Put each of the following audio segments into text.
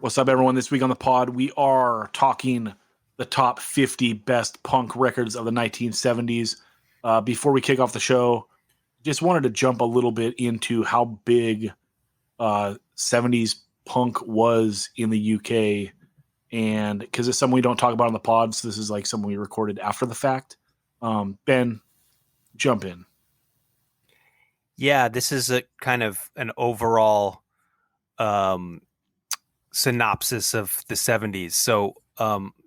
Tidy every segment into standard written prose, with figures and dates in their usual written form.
What's up, everyone? This week on the pod, we are talking the top 50 best punk records of the 1970s. Before we kick off the show, just wanted to jump a little bit into how big 70s punk was in the UK. And because it's something we don't talk about on the pod, so this is like something we recorded after the fact. Ben, jump in. Yeah, this is a kind of an overall synopsis of the 70s. So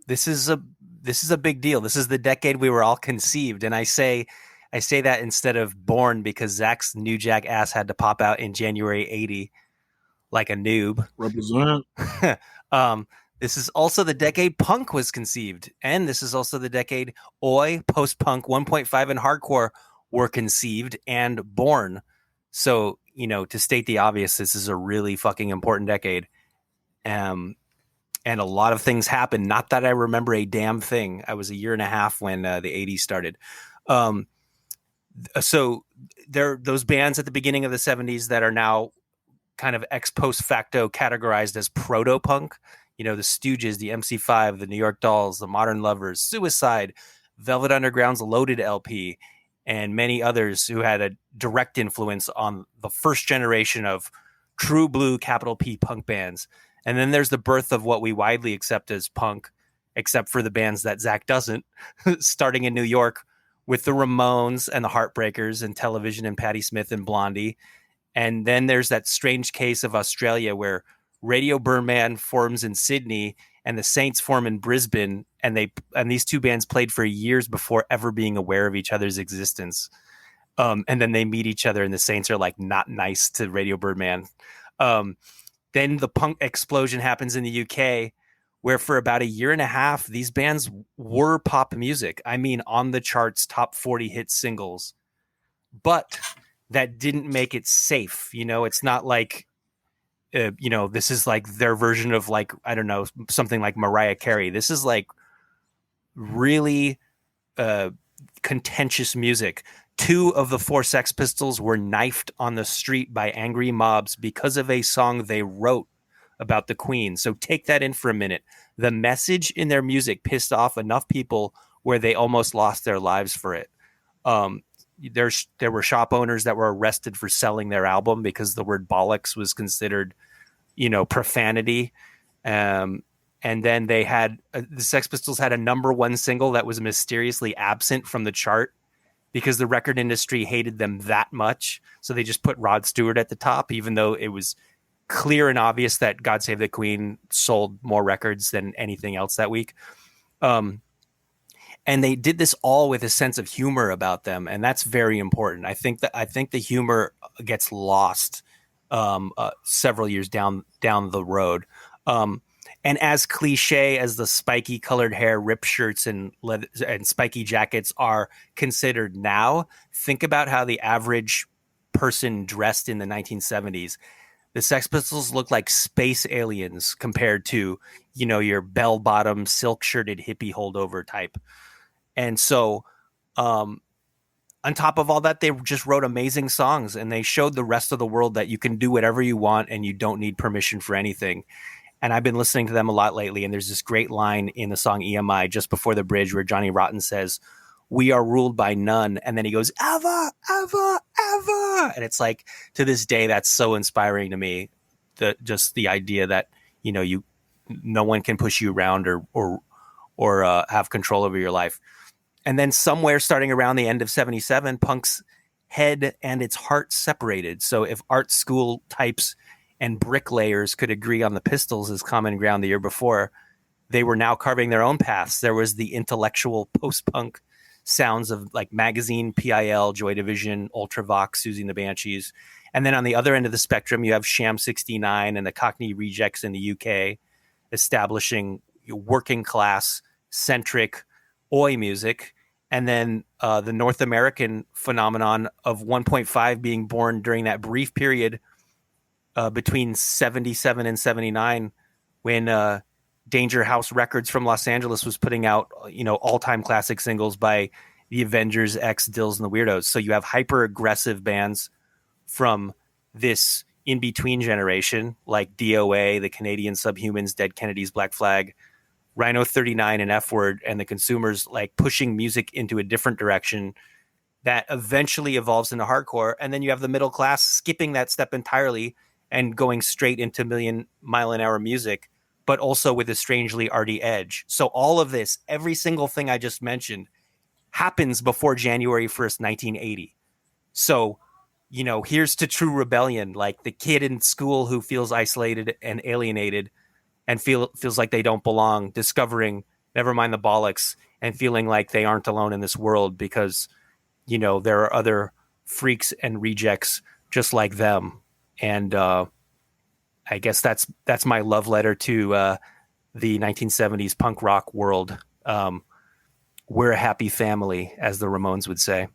this is a big deal. This is the decade we were all conceived, and I say that instead of born because Zach's New Jack ass had to pop out in January '80 like a noob. Represent. This is also the decade punk was conceived, and this is also the decade oi, post-punk, 1.5, and hardcore were conceived and born. So, to state the obvious, this is a really fucking important decade. And a lot of things happened. Not that I remember a damn thing. I was a year and a half when the 80s started. So there are those bands at the beginning of the 70s that are now kind of ex post facto categorized as proto-punk. The Stooges, the MC5, the New York Dolls, the Modern Lovers, Suicide, Velvet Underground's Loaded LP, and many others who had a direct influence on the first generation of true blue capital P punk bands. And then there's the birth of what we widely accept as punk, except for the bands that Zach doesn't, starting in New York with the Ramones and the Heartbreakers and Television and Patti Smith and Blondie. And then there's that strange case of Australia where Radio Birdman forms in Sydney and the Saints form in Brisbane, and these two bands played for years before ever being aware of each other's existence. And then they meet each other, and the Saints are like not nice to Radio Birdman. Then the punk explosion happens in the UK, where for about a year and a half, these bands were pop music. I mean, on the charts, top 40 hit singles. But that didn't make it safe. It's not like, this is like their version of like, I don't know, something like Mariah Carey. This is like really contentious music. 2 of the 4 Sex Pistols were knifed on the street by angry mobs because of a song they wrote about the Queen. So take that in for a minute. The message in their music pissed off enough people where they almost lost their lives for it. There were shop owners that were arrested for selling their album because the word bollocks was considered, profanity. And then they had the Sex Pistols had a number 1 single that was mysteriously absent from the chart because the record industry hated them that much. So they just put Rod Stewart at the top, even though it was clear and obvious that God Save the Queen sold more records than anything else that week. And they did this all with a sense of humor about them. And that's very important. I think the humor gets lost several years down the road. And as cliche as the spiky colored hair, ripped shirts, and spiky jackets are considered now, think about how the average person dressed in the 1970s. The Sex Pistols look like space aliens compared to, your bell-bottom, silk-shirted hippie holdover type. And so on top of all that, they just wrote amazing songs, and they showed the rest of the world that you can do whatever you want and you don't need permission for anything. And I've been listening to them a lot lately, and there's this great line in the song EMI just before the bridge where Johnny Rotten says, "We are ruled by none." And then he goes, "Ever, ever, ever." And it's like, to this day, that's so inspiring to me. Just the idea that, no one can push you around or have control over your life. And then somewhere starting around the end of 77, punk's head and its heart separated. So if art school types and bricklayers could agree on the Pistols as common ground the year before, they were now carving their own paths. There was the intellectual post-punk sounds of like Magazine, PIL, Joy Division, Ultravox, Susie and the Banshees. And then on the other end of the spectrum, you have Sham 69 and the Cockney Rejects in the UK, establishing working class centric oi music. And then the North American phenomenon of 1.5 being born during that brief period between 77 and 79, when Danger House Records from Los Angeles was putting out, all-time classic singles by the Avengers, X, Dills, and the Weirdos. So you have hyper aggressive bands from this in between generation, like DOA, the Canadian Subhumans, Dead Kennedys, Black Flag, Rhino 39, and F Word, and the consumers like pushing music into a different direction that eventually evolves into hardcore. And then you have the middle class skipping that step entirely and going straight into million mile an hour music, but also with a strangely arty edge. So all of this, every single thing I just mentioned, happens before January 1st, 1980. So, here's to true rebellion, like the kid in school who feels isolated and alienated and feels like they don't belong, discovering never mind the bollocks and feeling like they aren't alone in this world because, there are other freaks and rejects just like them. And I guess that's my love letter to the 1970s punk rock world. We're a happy family, as the Ramones would say.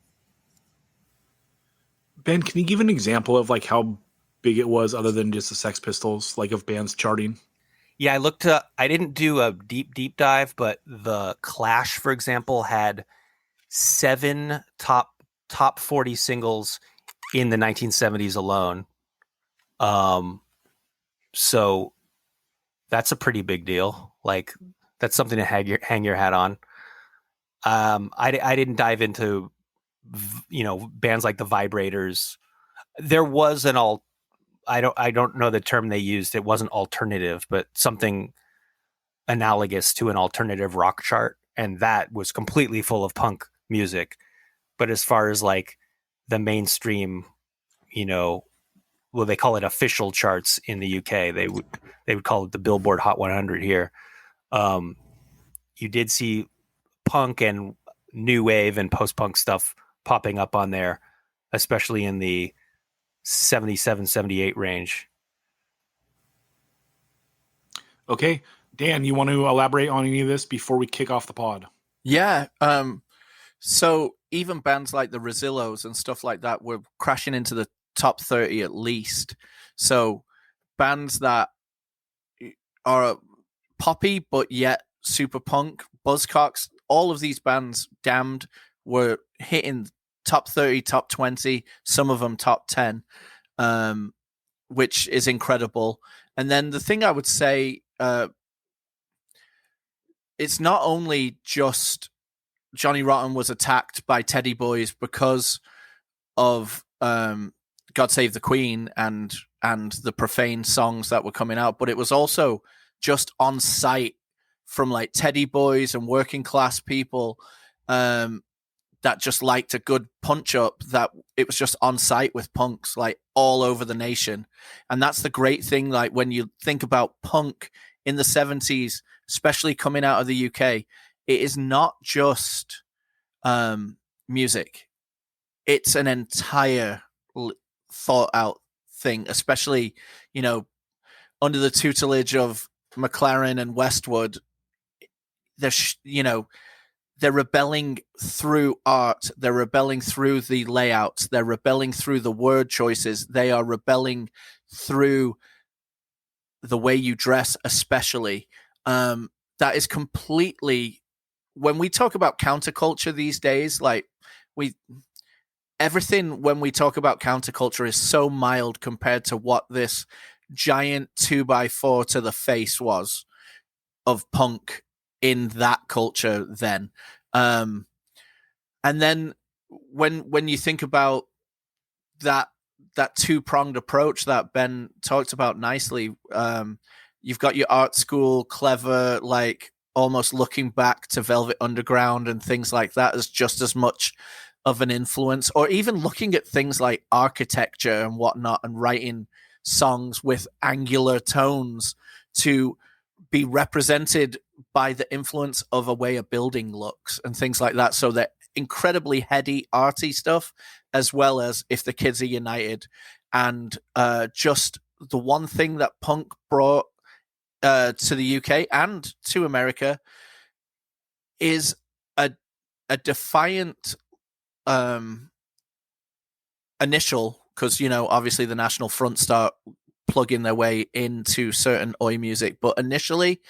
Ben, can you give an example of like how big it was other than just the Sex Pistols, like of bands charting? Yeah, I didn't do a deep dive, but the Clash, for example, had 7 top 40 singles in the 1970s alone. So that's a pretty big deal. Like that's something to hang your hat on. I didn't dive into bands like the Vibrators. There was I don't know the term they used. It wasn't alternative, but something analogous to an alternative rock chart, and that was completely full of punk music. But as far as like the mainstream, they call it official charts in the UK. They would call it the Billboard Hot 100 here. You did see punk and new wave and post-punk stuff popping up on there, especially in the 77, 78 range. Okay. Dan, you want to elaborate on any of this before we kick off the pod? Yeah. So even bands like the Rosillos and stuff like that were crashing into the top 30 at least. So bands that are poppy but yet super punk, Buzzcocks, all of these bands, Damned, were hitting top 30, top 20, some of them top 10, which is incredible. And then the thing I would say, it's not only just Johnny Rotten was attacked by Teddy Boys because of God Save the Queen and the profane songs that were coming out, but it was also just on site from like Teddy Boys and working class people that just liked a good punch up, that it was just on site with punks like all over the nation. And that's the great thing. Like when you think about punk in the 70s, especially coming out of the UK, it is not just music. It's an entire thought out thing, especially, under the tutelage of McLaren and Westwood. They're rebelling through art. They're rebelling through the layouts. They're rebelling through the word choices. They are rebelling through the way you dress, especially. That is completely, when we talk about counterculture these days, like everything when we talk about counterculture is so mild compared to what this giant 2x4 to the face was of punk in that culture then. And then when you think about that two-pronged approach that Ben talked about nicely, you've got your art school, clever, like almost looking back to Velvet Underground and things like that as just as much of an influence, or even looking at things like architecture and whatnot and writing songs with angular tones to be represented by the influence of a way a building looks and things like that. So they're incredibly heady, arty stuff, as well as If the Kids Are United. And just the one thing that punk brought to the UK and to America is a defiant initial, because, obviously the National Front start plugging their way into certain oi music. But initially,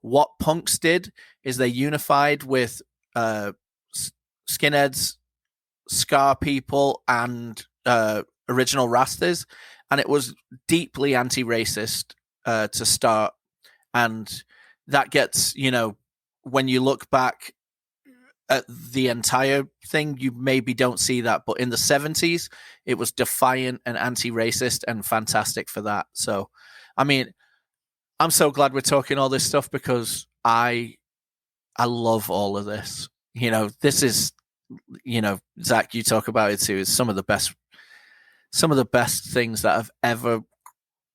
what punks did is they unified with skinheads, ska people, and original Rastas, and it was deeply anti-racist to start. And that gets, when you look back at the entire thing, you maybe don't see that. But in the 70s, it was defiant and anti-racist and fantastic for that. So, I mean, I'm so glad we're talking all this stuff because I love all of this. This is, Zach, you talk about it too. It's some of the best things that have ever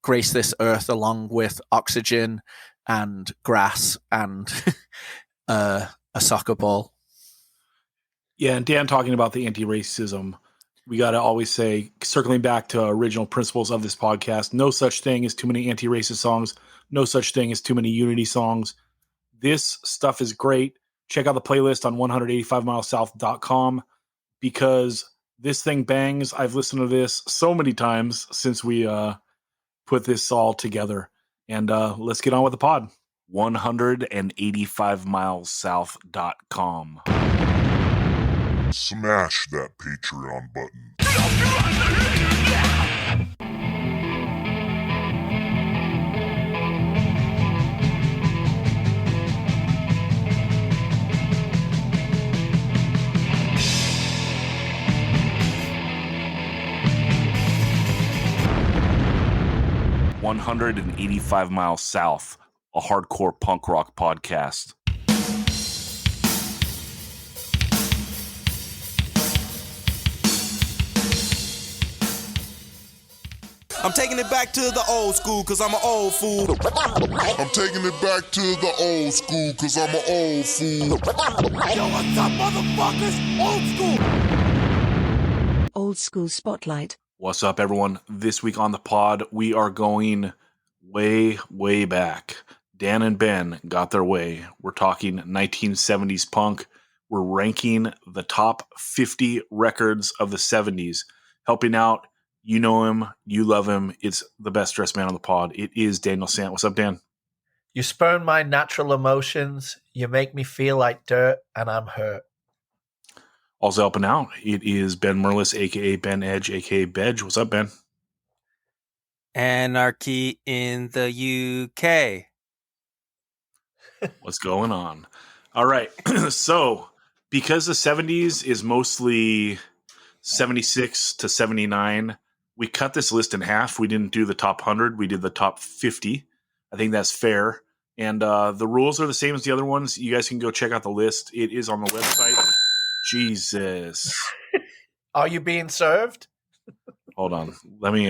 graced this earth, along with oxygen and grass and a soccer ball. Yeah, and Dan talking about the anti-racism, we got to always say, circling back to original principles of this podcast, no such thing as too many anti-racist songs, no such thing as too many unity songs. This stuff is great. Check out the playlist on 185milessouth.com because this thing bangs. I've listened to this so many times since we put this all together. And let's get on with the pod. 185milessouth.com. Smash that Patreon button. 185 Miles South, a hardcore punk rock podcast. I'm taking it back to the old school cause I'm an old fool. I'm taking it back to the old school cause I'm an old fool. Yo, what's up, motherfuckers? Old school. Old School Spotlight. What's up, everyone? This week on the pod, we are going way, way back. Dan and Ben got their way. We're talking 1970s punk. We're ranking the top 50 records of the 70s. Helping out, you know him, you love him. It's the best dressed man on the pod. It is Daniel Sant. What's up, Dan? You spurn my natural emotions. You make me feel like dirt, and I'm hurt. Also helping out, it is Ben Merlis, a.k.a. Ben Edge, a.k.a. Bedge. What's up, Ben? Anarchy in the UK. What's going on? All right. So, because the 70s is mostly 76 to 79, we cut this list in half. We didn't do the top 100. We did the top 50. I think that's fair. And the rules are the same as the other ones. You guys can go check out the list. It is on the website. Jesus. Are you being served? Hold on. Let me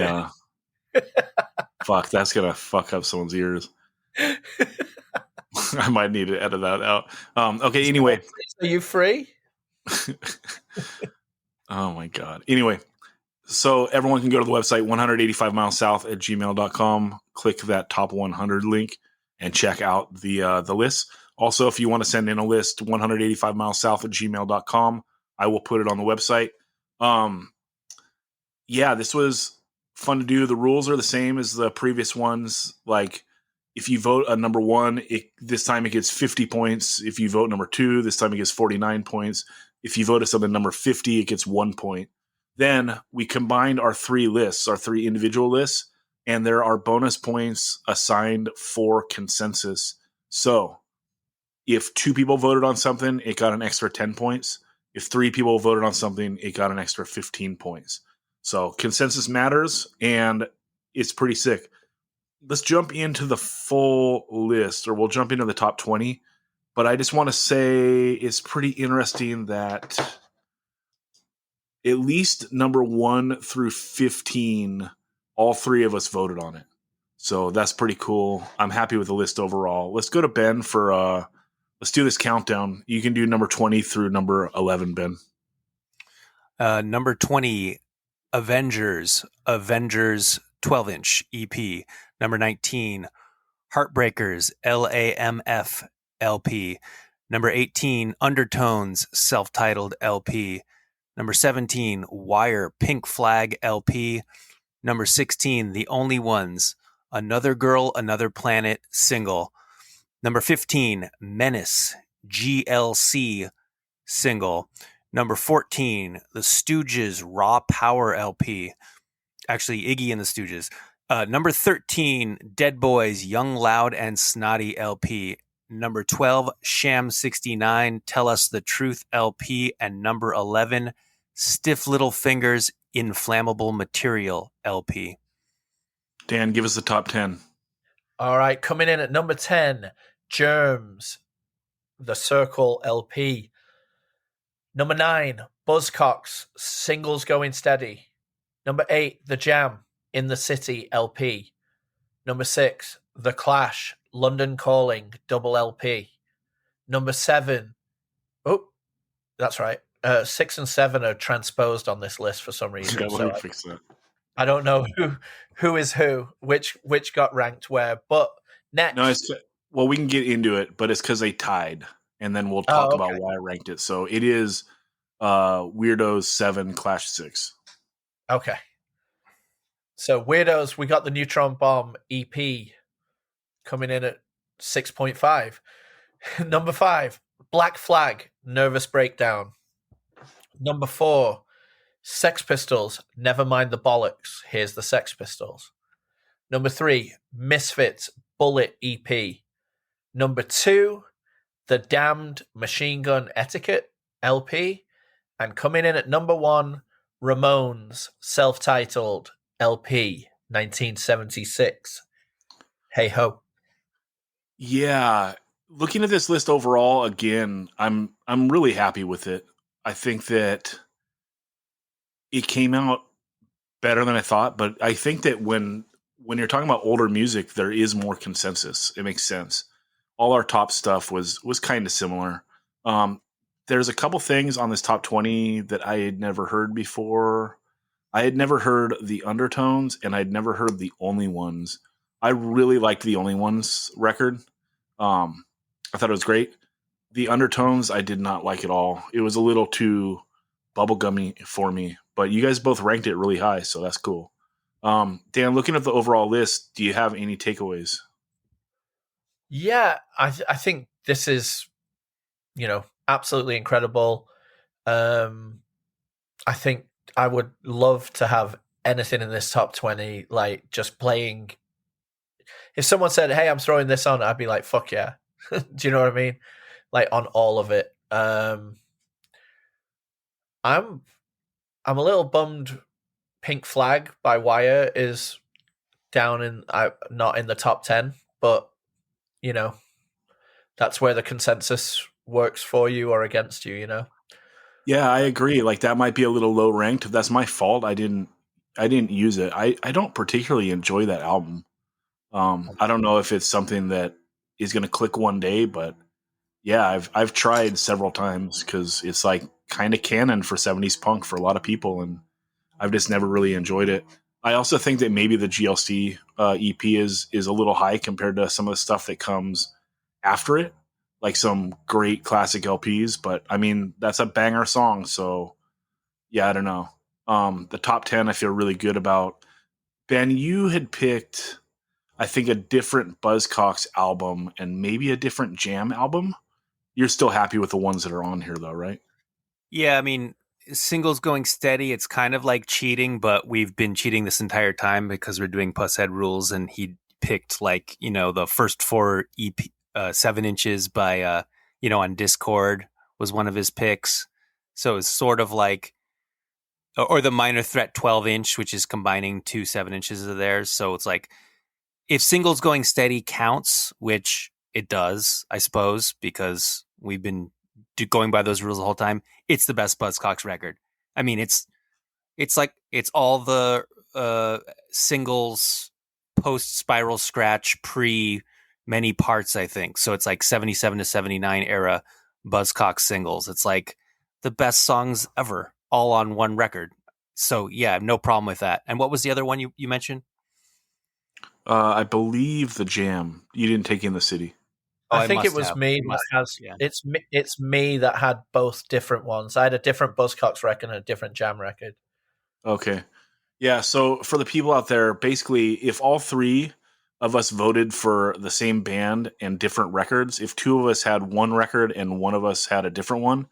fuck, that's gonna fuck up someone's ears. I might need to edit that out. Okay, anyway. Are you free? Oh my god. Anyway, so everyone can go to the website 185milessouth@gmail.com, click that top 100 link, and check out the list. Also, if you want to send in a list, 185milessouth@gmail.com. I will put it on the website. Yeah, this was fun to do. The rules are the same as the previous ones. Like, if you vote a number one, this time it gets 50 points. If you vote number two, this time it gets 49 points. If you vote us on the number 50, it gets 1 point. Then we combined our three lists, our three individual lists, and there are bonus points assigned for consensus. So, if two people voted on something, it got an extra 10 points. If three people voted on something, it got an extra 15 points. So consensus matters, and it's pretty sick. Let's jump into the full list, or we'll jump into the top 20. But I just want to say it's pretty interesting that at least number 1 through 15, all three of us voted on it. So that's pretty cool. I'm happy with the list overall. Let's go to Ben for let's do this countdown. You can do number 20 through number 11, Ben. Number 20, Avengers 12-inch EP. Number 19, Heartbreakers LAMF LP. Number 18, Undertones self-titled LP. Number 17, Wire Pink Flag LP. Number 16, The Only Ones, Another Girl, Another Planet single. Number 15, Menace GLC single. Number 14, The Stooges Raw Power LP. Actually, Iggy and the Stooges. Number 13, Dead Boys, Young, Loud, and Snotty LP. Number 12, Sham 69, Tell Us the Truth LP. And number 11, Stiff Little Fingers, Inflammable Material LP. Dan, give us the top 10. All right, coming in at number 10, Germs, The Circle LP. Number 9, Buzzcocks, Singles Going Steady. Number 8, The Jam, In the City LP. Number 6, The Clash, London Calling, double LP. Number 7, oh, that's right. 6 and 7 are transposed on this list for some reason. Yeah, so fix that. I don't know who is who, which got ranked where. But next, No, well, we can get into it, but it's because they tied, and then we'll talk about why I ranked it. So it is Weirdos 7, Clash 6. Okay. So Weirdos, we got the Neutron Bomb EP coming in at 6.5. Number 5, Black Flag, Nervous Breakdown. Number 4, Sex Pistols, Never Mind the Bollocks, Here's the Sex Pistols. Number 3, Misfits, Bullet EP. Number 2, The Damned, Machine Gun Etiquette LP. And coming in at number 1, Ramones, self-titled LP, 1976. Hey ho. Yeah, looking at this list overall, again, I'm really happy with it. I think that it came out better than I thought, but I think that when you're talking about older music, there is more consensus. It makes sense. All our top stuff was kind of similar. There's a couple things on this top 20 that I had never heard before. I had never heard the Undertones, and I'd never heard the Only Ones. I really liked the Only Ones record. I thought it was great. The Undertones, I did not like at all. It was a little too bubblegummy for me, but you guys both ranked it really high, so that's cool. Dan, looking at the overall list, do you have any takeaways? Yeah, I think this is, absolutely incredible. I think I would love to have anything in this top 20, like just playing. If someone said, "Hey, I'm throwing this on," I'd be like, "Fuck yeah." Do you know what I mean? Like on all of it. I'm a little bummed Pink Flag by Wire is down not in the top 10, but that's where the consensus works for you or against you, Yeah, I agree. Like that might be a little low ranked. That's my fault. I didn't use it. I don't particularly enjoy that album. I don't know if it's something that is going to click one day, but yeah, I've tried several times because it's like kind of canon for 70s punk for a lot of people, and I've just never really enjoyed it. I also think that maybe the GLC EP is a little high compared to some of the stuff that comes after it, like some great classic LPs. But I mean, that's a banger song, so yeah, I don't know. The top 10 I feel really good about. Ben, you had picked, I think, a different Buzzcocks album and maybe a different Jam album. You're still happy with the ones that are on here, though, right? Yeah, I mean, Singles Going Steady, it's kind of like cheating, but we've been cheating this entire time because we're doing Pusshead rules, and he picked the first 4 EP, 7 inches by, on Discord was one of his picks. So it's sort of like, or the Minor Threat 12 inch, which is combining 2 7 inches of theirs. So it's like, if Singles Going Steady counts, which it does, I suppose, because we've been going by those rules the whole time, it's the best Buzzcocks record. I mean, it's all the singles post Spiral Scratch pre many parts, I think. So it's like 77 to 79 era Buzzcocks singles. It's like the best songs ever, all on one record. So yeah, I have no problem with that. And what was the other one you mentioned? I believe the Jam. You didn't take In the City. I think it was me that has. Yeah. It's me that had both different ones. I had a different Buzzcocks record and a different Jam record. Okay, yeah. So for the people out there, basically, if all 3 of us voted for the same band and different records, if 2 of us had one record and one of us had a different one,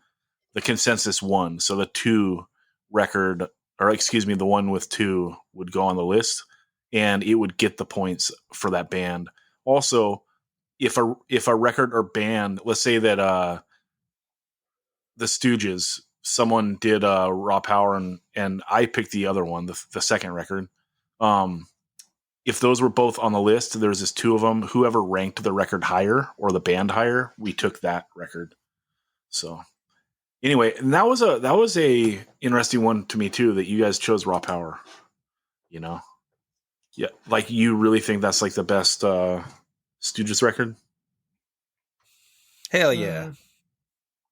the consensus won. So the 2 record or excuse me, the one with 2 would go on the list, and it would get the points for that band. Also, if a record or band, let's say that the Stooges, someone did Raw Power, and I picked the other one, the second record. If those were both on the list, there's just 2 of them. Whoever ranked the record higher or the band higher, we took that record. So anyway, and that was a interesting one to me too, that you guys chose Raw Power. You know, yeah, like you really think that's like the best Stooges record? Hell yeah.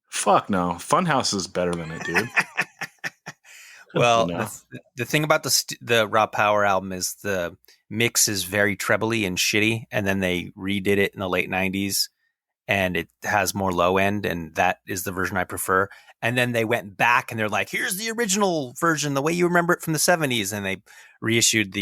Fuck no, Funhouse is better than it, dude. Well, You know? the thing about the Raw Power album is the mix is very trebly and shitty, and then they redid it in the late 90s, and it has more low end, and that is the version I prefer. And then they went back, and they're like, here's the original version, the way you remember it from the 70s, and they reissued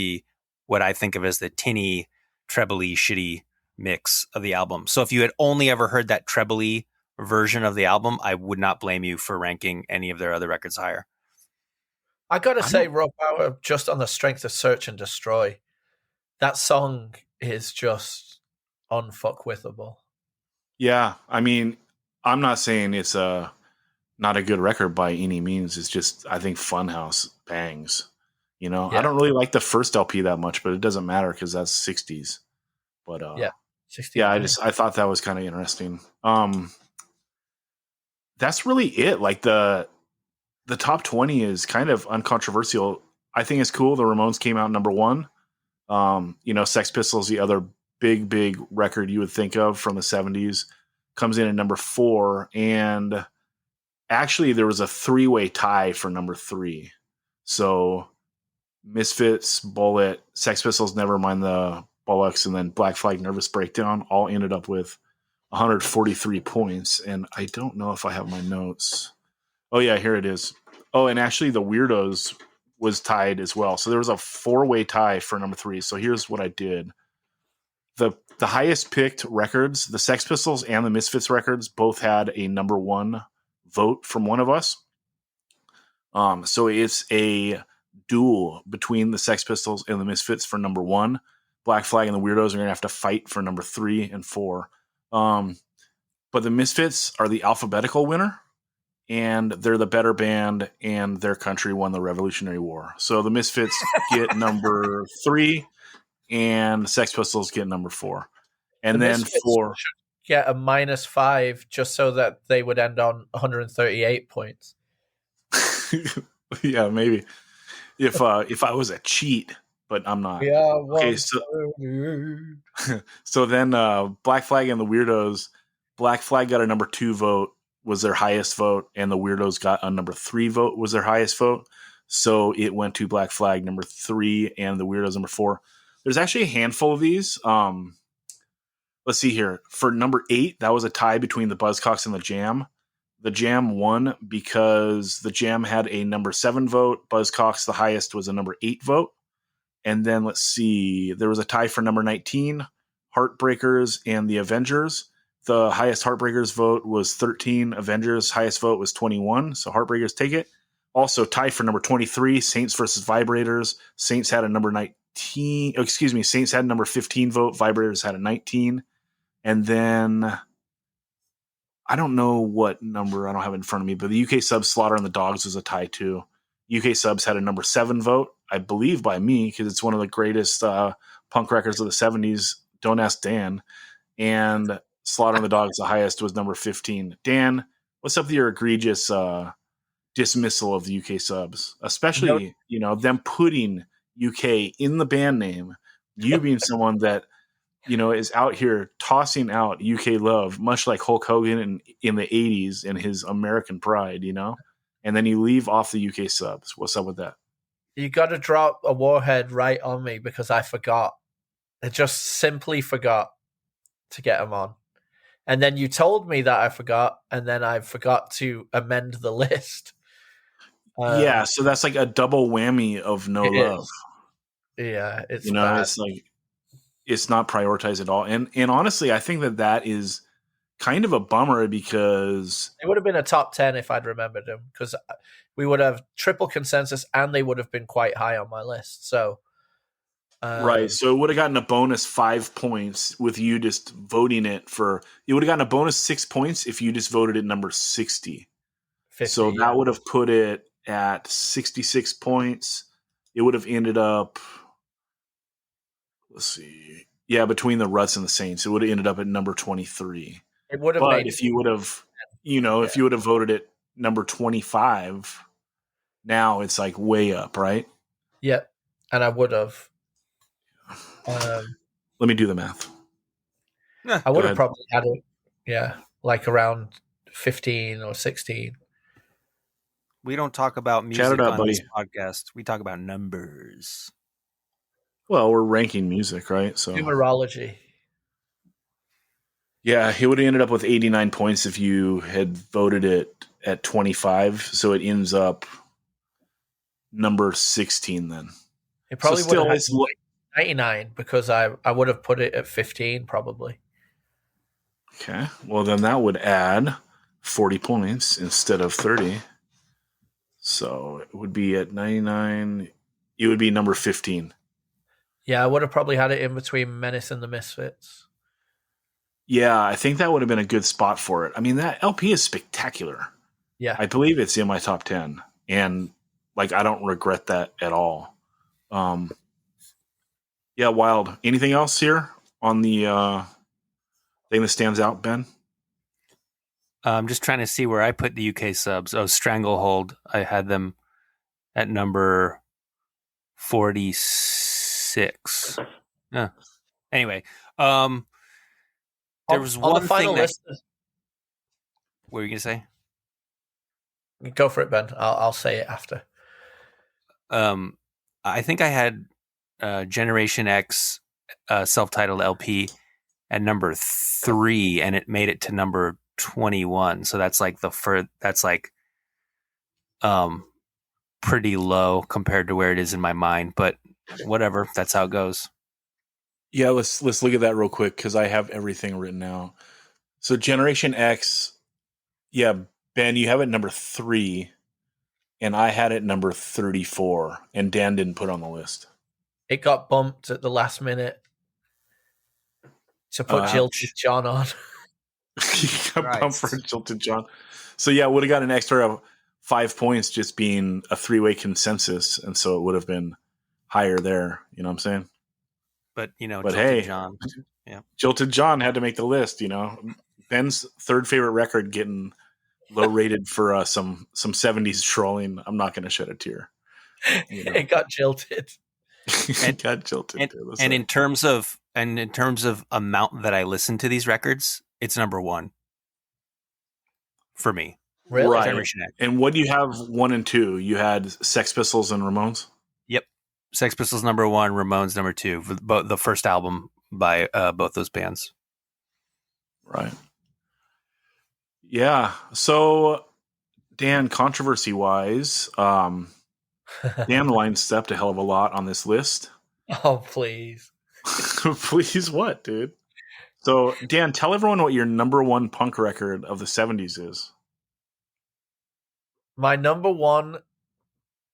what I think of as the tinny, trebly, shitty mix of the album. So if you had only ever heard that trebly version of the album, I would not blame you for ranking any of their other records higher. I gotta say, Raw Power, just on the strength of Search and Destroy, that song is just unfuckwithable. Yeah, I mean, I'm not saying it's not a good record by any means. It's just I think Funhouse bangs. You know, Yeah. I don't really like the first LP that much, but it doesn't matter because that's 60s. But Yeah, 60s. yeah, I thought that was kind of interesting. That's really it. Like the top 20 is kind of uncontroversial. I think it's cool. The Ramones came out number 1. You know, Sex Pistols, the other big record you would think of from the 70s, comes in at number 4. And actually, there was a 3-way tie for number 3. So Misfits, Bullet, Sex Pistols, Nevermind the Bollocks, and then Black Flag, Nervous Breakdown all ended up with 143 points. And I don't know if I have my notes. Oh, yeah, here it is. Oh, and actually the Weirdos was tied as well. So there was a 4-way tie for number 3. So here's what I did. The highest picked records, the Sex Pistols and the Misfits records, both had a number 1 vote from one of us. So it's a duel between the Sex Pistols and the Misfits for number 1. Black Flag and the Weirdos are going to have to fight for number 3 and 4. But the Misfits are the alphabetical winner, and they're the better band, and their country won the Revolutionary War. So the Misfits get number 3, and the Sex Pistols get number 4. And then Misfits for should get a -5 just so that they would end on 138 points. yeah, maybe if I was a cheat, but I'm not. Yeah. Okay, so then Black Flag and the Weirdos. Black Flag got a number 2 vote, was their highest vote, and the Weirdos got a number 3 vote, was their highest vote. So it went to Black Flag number 3 and the Weirdos number 4. There's actually a handful of these. Let's see here. For number 8, that was a tie between the Buzzcocks and the Jam. The Jam won because the Jam had a number 7 vote. Buzzcocks, the highest, was a number 8 vote. And then let's see. There was a tie for number 19, Heartbreakers and the Avengers. The highest Heartbreakers vote was 13. Avengers' highest vote was 21. So Heartbreakers take it. Also tie for number 23, Saints versus Vibrators. Saints had a number 19. Oh, excuse me. Saints had a number 15 vote. Vibrators had a 19. And then I don't know what number. I don't have it in front of me. But the UK Subs, Slaughter and the Dogs was a tie too. UK Subs had a number 7 vote, I believe by me, because it's one of the greatest punk records of the 70s. Don't ask Dan. And Slaughter and the Dogs, the highest, was number 15. Dan, what's up with your egregious dismissal of the UK Subs? Especially, them putting UK in the band name. You being someone that, is out here tossing out UK love, much like Hulk Hogan in the 80s and his American pride, And then you leave off the UK Subs. What's up with that? You got to drop a warhead right on me because I forgot. I just simply forgot to get them on. And then you told me that I forgot, and then I forgot to amend the list. Yeah, so that's like a double whammy of no love. Yeah, it's bad. It's like it's not prioritized at all. And honestly, I think that is kind of a bummer because It would have been a top 10 if I'd remembered them, because we would have triple consensus and they would have been quite high on my list. So, right, so it would have gotten a bonus 5 points with you just voting it for. It would have gotten a bonus 6 points if you just voted it number 60. 50, So yeah. that would have put it at 66 points. It would have ended up. Let's see. Yeah, between the Ruts and the Saints, it would have ended up at number 23. It would have But made if you would have, if you would have voted it number 25, now it's like way up, right? Yep, and I would have. Let me do the math. I would have probably had it, like around 15 or 16. We don't talk about music Chat it up, on buddy. this podcast. We talk about numbers. Well, we're ranking music, right? So Numerology. yeah, it would have ended up with 89 points if you had voted it at 25. So it ends up number 16 then. It probably So would have still had 99 because I would have put it at 15 probably. Okay. Well, then that would add 40 points instead of 30. So it would be at 99. It would be number 15. Yeah, I would have probably had it in between Menace and the Misfits. Yeah, I think that would have been a good spot for it. I mean, that LP is spectacular. Yeah. I believe it's in my top 10. And like, I don't regret that at all. Yeah, wild. Anything else here on the thing that stands out, Ben? I'm just trying to see where I put the UK subs. Oh, Stranglehold. I had them at number 46. Yeah. Anyway, there was on one the final thing list. What were you gonna say? Go for it, Ben. I'll say it after. I think I had Generation X self-titled LP at number 3, and it made it to number 21. So that's like pretty low compared to where it is in my mind. But whatever, that's how it goes. Yeah, let's look at that real quick because I have everything written out. So Generation X, yeah, Ben, you have it number 3, and I had it number 34, and Dan didn't put it on the list. It got bumped at the last minute to put Jilted John on. You got bumped for Jilted John. So yeah, would have got an extra 5 points just being a 3-way consensus, and so it would have been higher there. You know what I'm saying? But Jilted hey, John, yeah, Jilted John had to make the list. Ben's third favorite record getting low rated for some 70s trolling. I'm not going to shed a tear. It got jilted. It got jilted. And in terms of amount that I listen to these records, it's number 1 for me. Really? Right. Generation X. And what do you have 1 and 2? You had Sex Pistols and Ramones? Yep. Sex Pistols number 1, Ramones number 2. The first album by both those bands. Right. Yeah. So, Dan, controversy-wise, Dan line stepped a hell of a lot on this list. Oh, please. Please what, dude? So, Dan, tell everyone what your number 1 punk record of the 70s is. My number 1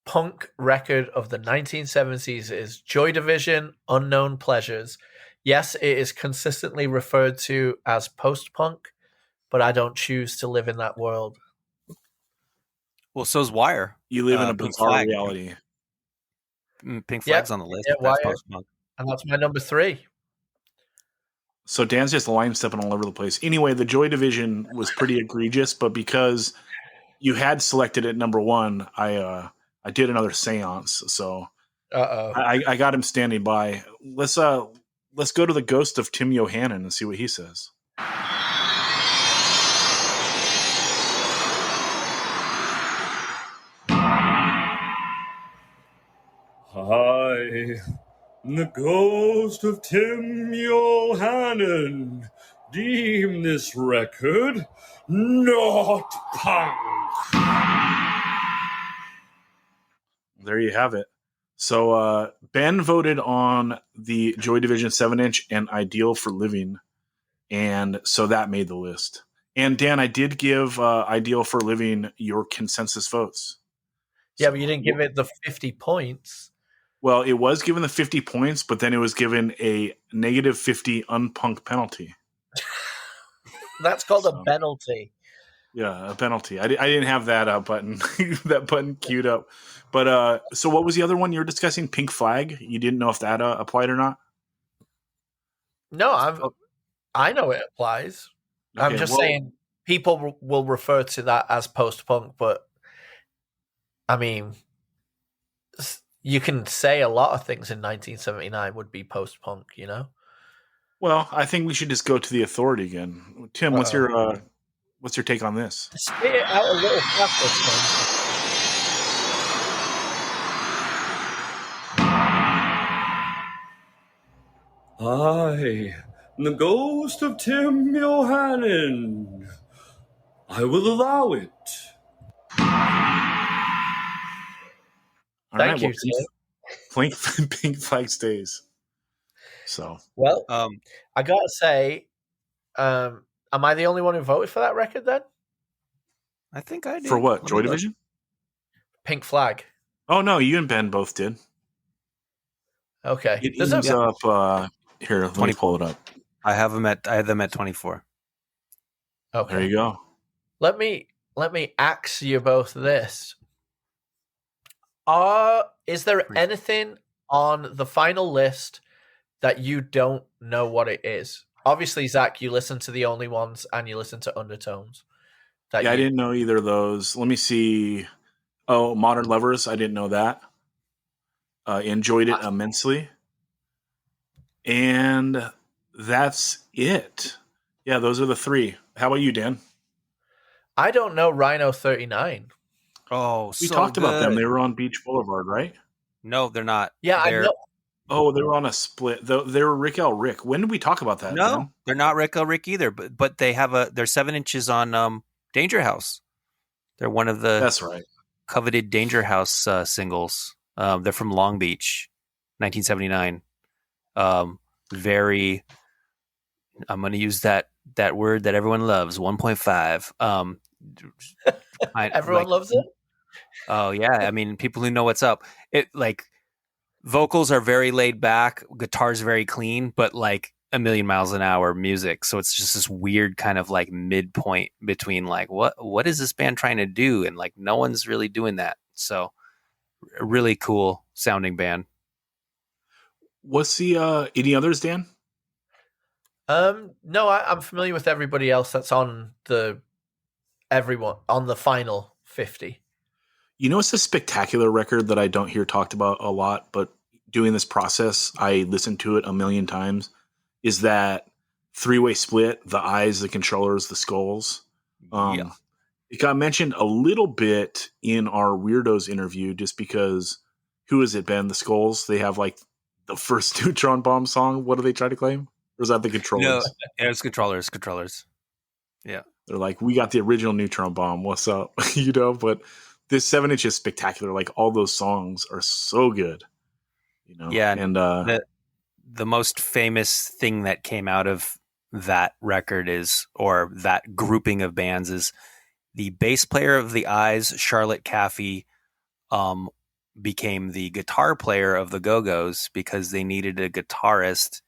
punk record of the 1970s is Joy Division, Unknown Pleasures. Yes, it is consistently referred to as post-punk, but I don't choose to live in that world. Well, so's Wire. You live in a Pink bizarre Flag. reality. Pink Flag's on the list. Yeah, That's Wire. post-punk. And that's my number 3. So Dan's just line stepping all over the place. Anyway, the Joy Division was pretty egregious, but because you had selected it number 1, I did another seance. So I got him standing by. Let's go to the ghost of Tim Yohannan and see what he says. I, the ghost of Tim Yohannan, deem this record not punk. There you have it. So Ben voted on the Joy Division 7-inch and Ideal for Living. And so that made the list. And Dan, I did give Ideal for Living your consensus votes. Yeah, but you didn't give it the 50 points. Well, it was given the 50 points, but then it was given a negative 50 unpunk penalty. That's called a penalty. Yeah, a penalty. I didn't have that button that button queued up. But so what was the other one you were discussing? Pink Flag. You didn't know if that applied or not? No, I know it applies. Okay, I'm just saying people will refer to that as post-punk, but I mean, you can say a lot of things in 1979 would be post-punk, you know? Well, I think we should just go to the authority again. Tim, what's your take on this? Spit it out a little faster, Tim. I, the ghost of Tim Johannen. I will allow it. All Thank you, Tim. Pink Flag stays. So well, I gotta say, am I the only one who voted for that record then? I think I did. For what? Joy Division? Pink Flag. Oh no, you and Ben both did. Okay. It ends up here. Let me pull it up. I have them at 24. Okay. There you go. Let me ask you both this. Is there anything on the final list that you don't know what it is? Obviously, Zach, you listen to The Only Ones and you listen to Undertones. I didn't know either of those. Let me see. Oh, Modern Lovers. I didn't know that. Enjoyed it immensely. And that's it. Yeah, those are the three. How about you, Dan? I don't know Rhino 39. Oh, we talked about them. They were on Beach Boulevard, right? No, they're not. Yeah, I know. Oh, they were on a split. They were Rick L. Rick. When did we talk about that? No, Dan? they're not Rick L. Rick either. But they have they're 7 inches on Danger House. They're one of the that's right coveted Danger House singles. They're from Long Beach, 1979. Very. I'm going to use that word that everyone loves. 1.5. Everyone loves it. Oh yeah, I mean, people who know what's up. It like vocals are very laid back, guitar's very clean, but like a million miles an hour music. So it's just this weird kind of like midpoint between like what is this band trying to do, and like no one's really doing that. So a really cool sounding band. What's the any others, Dan? No, I'm familiar with everybody else that's on the final 50. You know, it's a spectacular record that I don't hear talked about a lot, but doing this process, I listened to it a million times. Is that three-way split, the eyes, the controllers, the skulls. It got mentioned a little bit in our Weirdos interview just because, who is it, Ben? The Skulls? They have like the first Neutron Bomb song. What do they try to claim? Or is that the controllers? No, it's controllers. Yeah. They're like, we got the original Neutron Bomb. What's up? But this 7 inch is spectacular. Like all those songs are so good. Yeah. And the most famous thing that came out of that record or that grouping of bands is the bass player of the Eyes, Charlotte Caffey, became the guitar player of the Go-Go's because they needed a guitarist.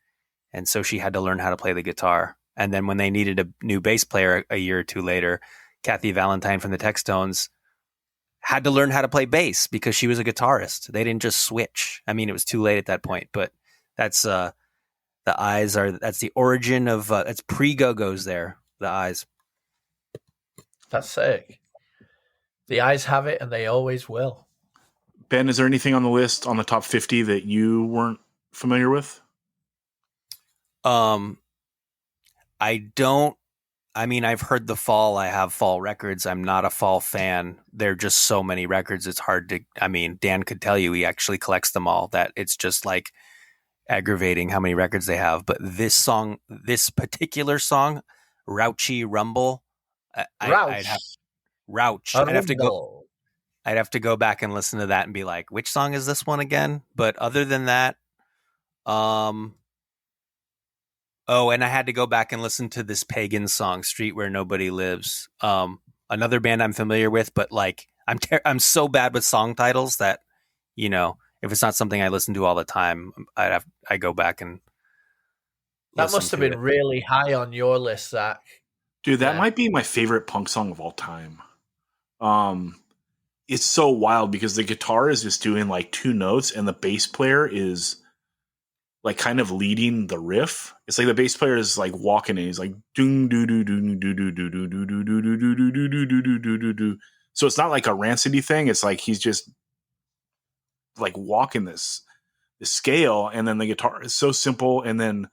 And so she had to learn how to play the guitar. And then when they needed a new bass player a year or two later, Kathy Valentine from the Textones had to learn how to play bass because she was a guitarist. They didn't just switch. I mean, it was too late at that point, but that's the Eyes that's the origin of it's pre-Go-Go's there, the Eyes. That's sick. The Eyes have it and they always will. Ben, is there anything on the list on the top 50 that you weren't familiar with? I've heard the Fall. I have Fall records. I'm not a Fall fan. There are just so many records. It's hard to, Dan could tell you he actually collects them all, that it's just like aggravating how many records they have. But this particular song, Rouchy Rumble, I'd have to go back and listen to that and be like, which song is this one again? But other than that, Oh, and I had to go back and listen to this pagan song, "Street Where Nobody Lives." Another band I'm familiar with, but like I'm so bad with song titles that if it's not something I listen to all the time, I go back and That must have been really high on your list, Zach. Dude, that might be my favorite punk song of all time. It's so wild because the guitar is just doing like two notes and the bass player is like kind of leading the riff. It's like the bass player is like walking and he's like doom doo doo doo doo doo doo doo doo doo doo doo doo doo doo doo doo doo doo. So it's not like a rancidy thing. It's like he's just like walking this scale, and then the guitar is so simple, and then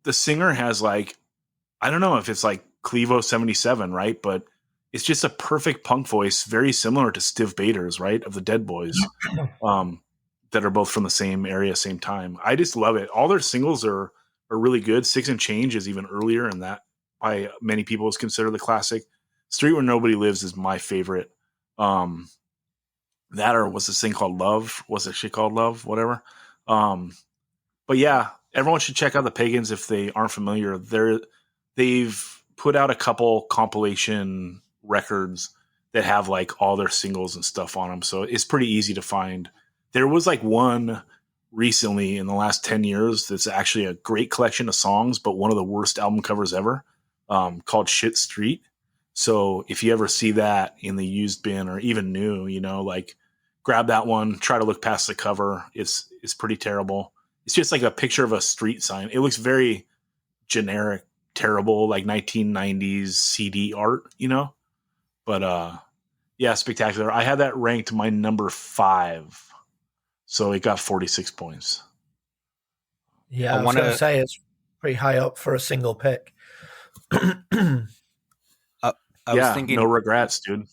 the singer has like, I don't know if it's like Clevo 77, right? But it's just a perfect punk voice, very similar to Stiv Bators, right? Of the Dead Boys, that are both from the same area, same time. I just love it. All their singles are really good. Six and Change is even earlier, and that by many people is considered the classic. Street Where Nobody Lives is my favorite. That, or was this thing called Love? Was it shit called Love? Whatever. But yeah, everyone should check out the Pagans if they aren't familiar. They've put out a couple compilation records that have like all their singles and stuff on them, so it's pretty easy to find. There was like one recently in the last 10 years that's actually a great collection of songs, but one of the worst album covers ever, called Shit Street. So if you ever see that in the used bin or even new, like grab that one, try to look past the cover. It's pretty terrible. It's just like a picture of a street sign. It looks very generic, terrible, like 1990s CD art, But yeah, spectacular. I had that ranked my number 5. So it got 46 points. Yeah, I was going to say it's pretty high up for a single pick. I was thinking, no regrets, dude.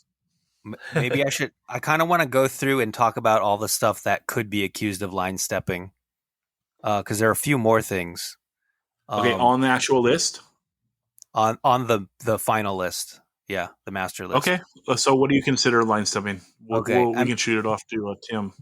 Maybe I kind of want to go through and talk about all the stuff that could be accused of line stepping. Because there are a few more things. Okay, on the actual list? On the final list. Yeah, the master list. Okay, so what do you consider line stepping? We can shoot it off to Tim.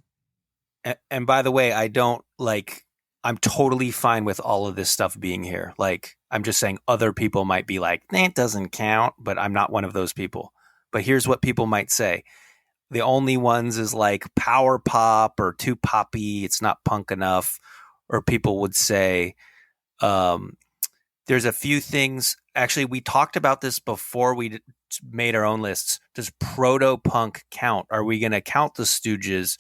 And by the way, I'm totally fine with all of this stuff being here. Like, I'm just saying other people might be like, it doesn't count, but I'm not one of those people. But here's what people might say. The only ones is like power pop or too poppy. It's not punk enough. Or people would say, there's a few things. Actually, we talked about this before we made our own lists. Does proto-punk count? Are we going to count the Stooges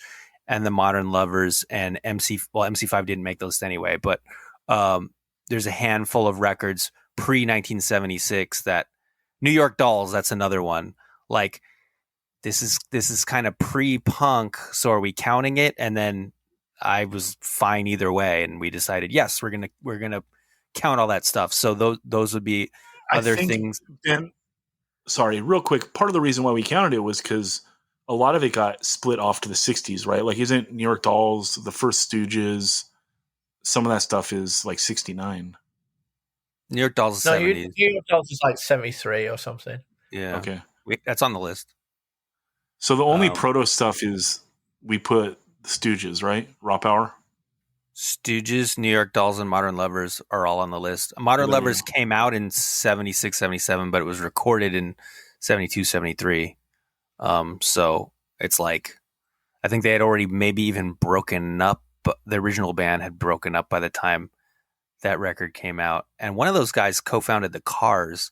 and the Modern Lovers and MC5 didn't make the list anyway, but there's a handful of records pre-1976 that New York Dolls, that's another one. Like, this is kind of pre-punk, so are we counting it? And then I was fine either way, and we decided, yes, we're gonna count all that stuff. So those would be other things. Ben, sorry, real quick. Part of the reason why we counted it was because a lot of it got split off to the 60s, right? Like, isn't New York Dolls, the first Stooges, some of that stuff is like 69. New York Dolls is 70s. New York Dolls is like 73 or something. Yeah. Okay. That's on the list. So the only proto stuff is we put the Stooges, right? Raw Power? Stooges, New York Dolls, and Modern Lovers are all on the list. Modern Lovers came out in 76, 77, but it was recorded in 72, 73. So it's like, I think they had already maybe even broken up. But the original band had broken up by the time that record came out. And one of those guys co-founded the Cars.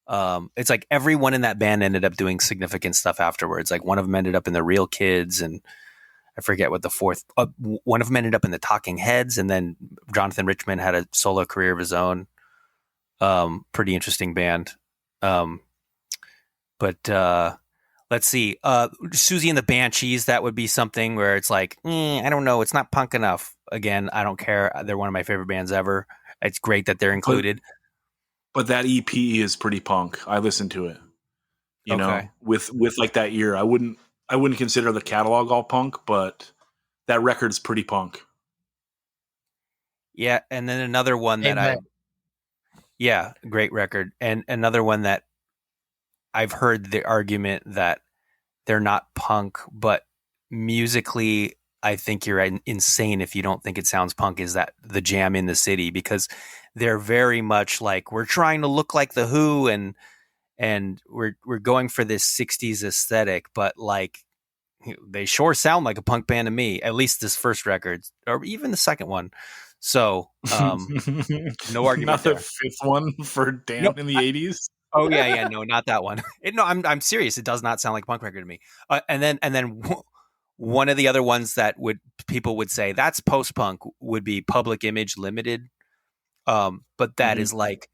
It's like everyone in that band ended up doing significant stuff afterwards. Like, one of them ended up in the Real Kids, and I forget what the fourth. One of them ended up in the Talking Heads, and then Jonathan Richman had a solo career of his own. Pretty interesting band. But let's see. Susie and the Banshees, that would be something where it's like, I don't know, it's not punk enough. Again, I don't care. They're one of my favorite bands ever. It's great that they're included. But that EP is pretty punk. I listened to it. You know, with like that year, I wouldn't consider the catalog all punk, but that record's pretty punk. Yeah, and then another one that great record. And another one that I've heard the argument that they're not punk, but musically I think you're insane if you don't think it sounds punk, is that the Jam in the City, because they're very much like, we're trying to look like the Who, and we're going for this 60s aesthetic, but like they sure sound like a punk band to me, at least this first record or even the second one. So no argument Not the there. fifth one for Damn Nope. in the 80s. Oh yeah, no, not that one. No, I'm serious. It does not sound like a punk record to me. And then one of the other ones that people would say that's post punk would be Public Image Limited. But that is like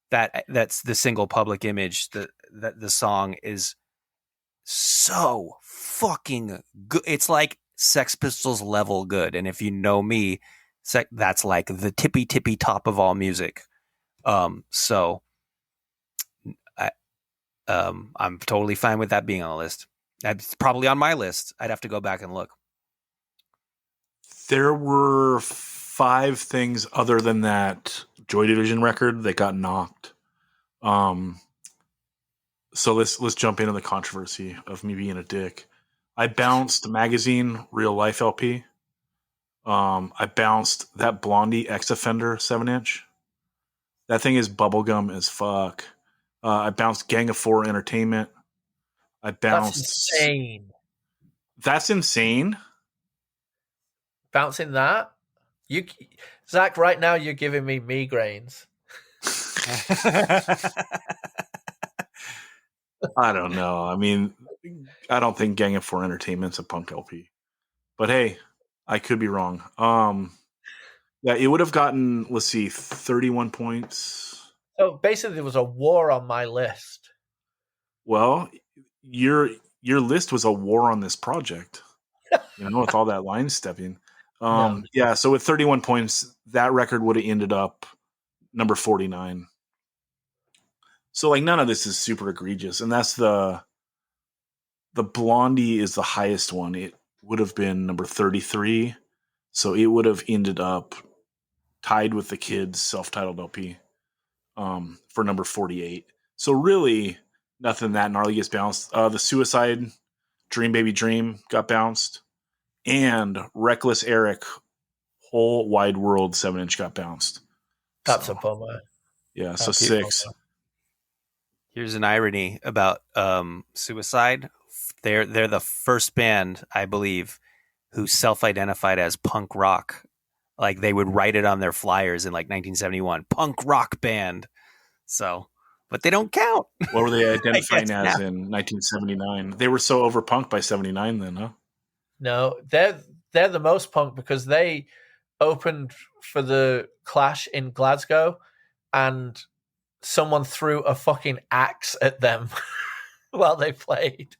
that's the single Public Image. The song is so fucking good. It's like Sex Pistols level good. And if you know me, that's like the tippy top of all music. So I'm totally fine with that being on the list. It's probably on my list. I'd have to go back and look. There were 5 things other than that Joy Division record that got knocked. So let's jump into the controversy of me being a dick. I bounced Magazine Real Life LP. I bounced that Blondie X Offender 7-inch. That thing is bubblegum as fuck. I bounced Gang of 4 Entertainment. I bounced. That's insane. That's insane. Bouncing that, Zach. Right now, you're giving me migraines. I don't know. I mean, I don't think Gang of 4 Entertainment's a punk LP, but hey, I could be wrong. Yeah, it would have gotten, let's see, 31 points. So basically, there was a war on my list. Well, your list was a war on this project, with all that line stepping. No. Yeah, so with 31 points, that record would have ended up number 49. So like none of this is super egregious, and that's the Blondie is the highest one. It would have been number 33, so it would have ended up tied with the Kids' self-titled LP for number 48. So really, nothing that gnarly gets bounced. The Suicide Dream Baby Dream got bounced, and Reckless Eric Whole Wide World 7-inch got bounced. That's a bummer. Yeah, so 6. Bummer. Here's an irony about Suicide. They're the first band, I believe, who self-identified as punk rock. Like they would write it on their flyers in like 1971, punk rock band. So, but they don't count. What were they identifying as in 1979? They were so over punk by 79 then, huh? No, they're the most punk because they opened for the Clash in Glasgow, and someone threw a fucking axe at them while they played,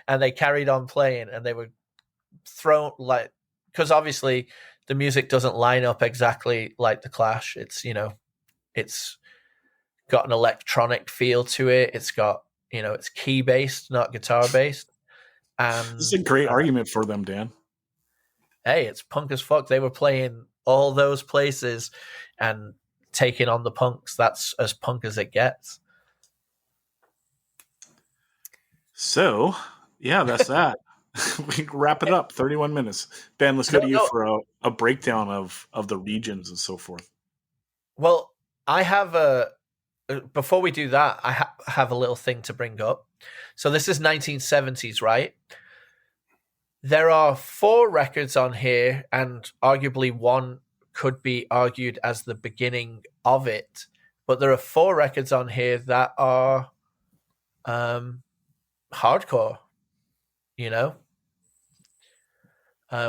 and they carried on playing, and they were thrown like, because obviously the music doesn't line up exactly like the Clash. It's it's got an electronic feel to it. It's got it's key based, not guitar based. And this is a great argument for them, Dan. Hey, it's punk as fuck. They were playing all those places and taking on the punks. That's as punk as it gets. So, yeah, that's that. We can wrap it up. 31 minutes. Ben, let's go to you for a breakdown of the regions and so forth. Well, I have before we do that, I have a little thing to bring up. So this is 1970s, right? There are 4 records on here, and arguably one could be argued as the beginning of it. But there are 4 records on here that are hardcore, We've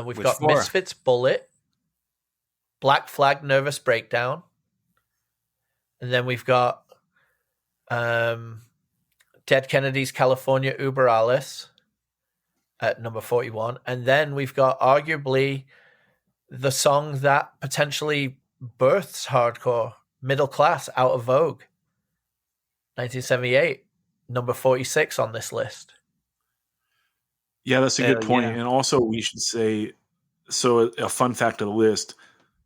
Which got 4? Misfits Bullet, Black Flag Nervous Breakdown, and then we've got Dead Kennedys California Uber Alles at number 41. And then we've got arguably the song that potentially births hardcore, Middle Class, Out of Vogue, 1978, number 46 on this list. Yeah, that's a good point. Yeah. And also we should say, so a fun fact of the list,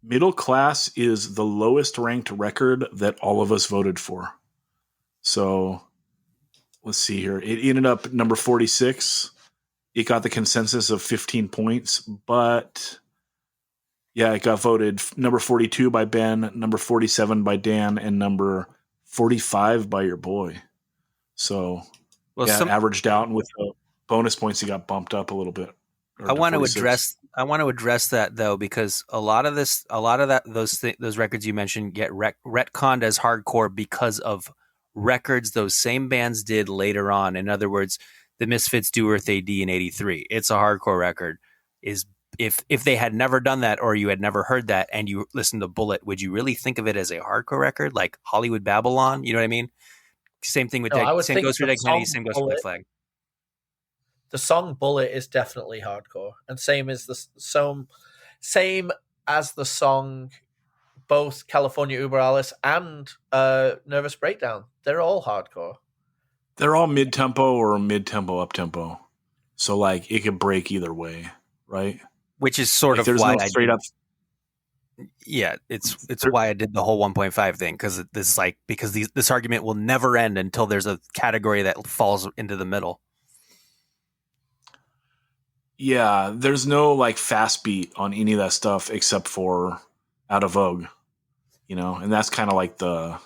Middle Class is the lowest ranked record that all of us voted for. So let's see here. It ended up number 46 it got the consensus of 15 points, but yeah, it got voted number 42 by Ben, number 47 by Dan, and number 45 by your boy. So Well, yeah, it averaged out, and with the bonus points, it got bumped up a little bit. I want to address that though, because a lot of those records you mentioned get retconned as hardcore because of records those same bands did later on. In other words, the Misfits do Earth AD in '83. It's a hardcore record. If they had never done that, or you had never heard that, and you listened to Bullet, would you really think of it as a hardcore record, like Hollywood Babylon? You know what I mean? Same thing with same goes for Dead Kennedy, same goes for Black Flag. The song Bullet is definitely hardcore, and same as the song both California Uber Alles and Nervous Breakdown. They're all hardcore. They're all mid-tempo or mid-tempo up-tempo. So like it could break either way, right? Which is sort of why I straight up. Yeah, it's why I did the whole 1.5 thing, because this argument will never end until there's a category that falls into the middle. Yeah, there's no like fast beat on any of that stuff except for Out of Vogue, and that's kind of like the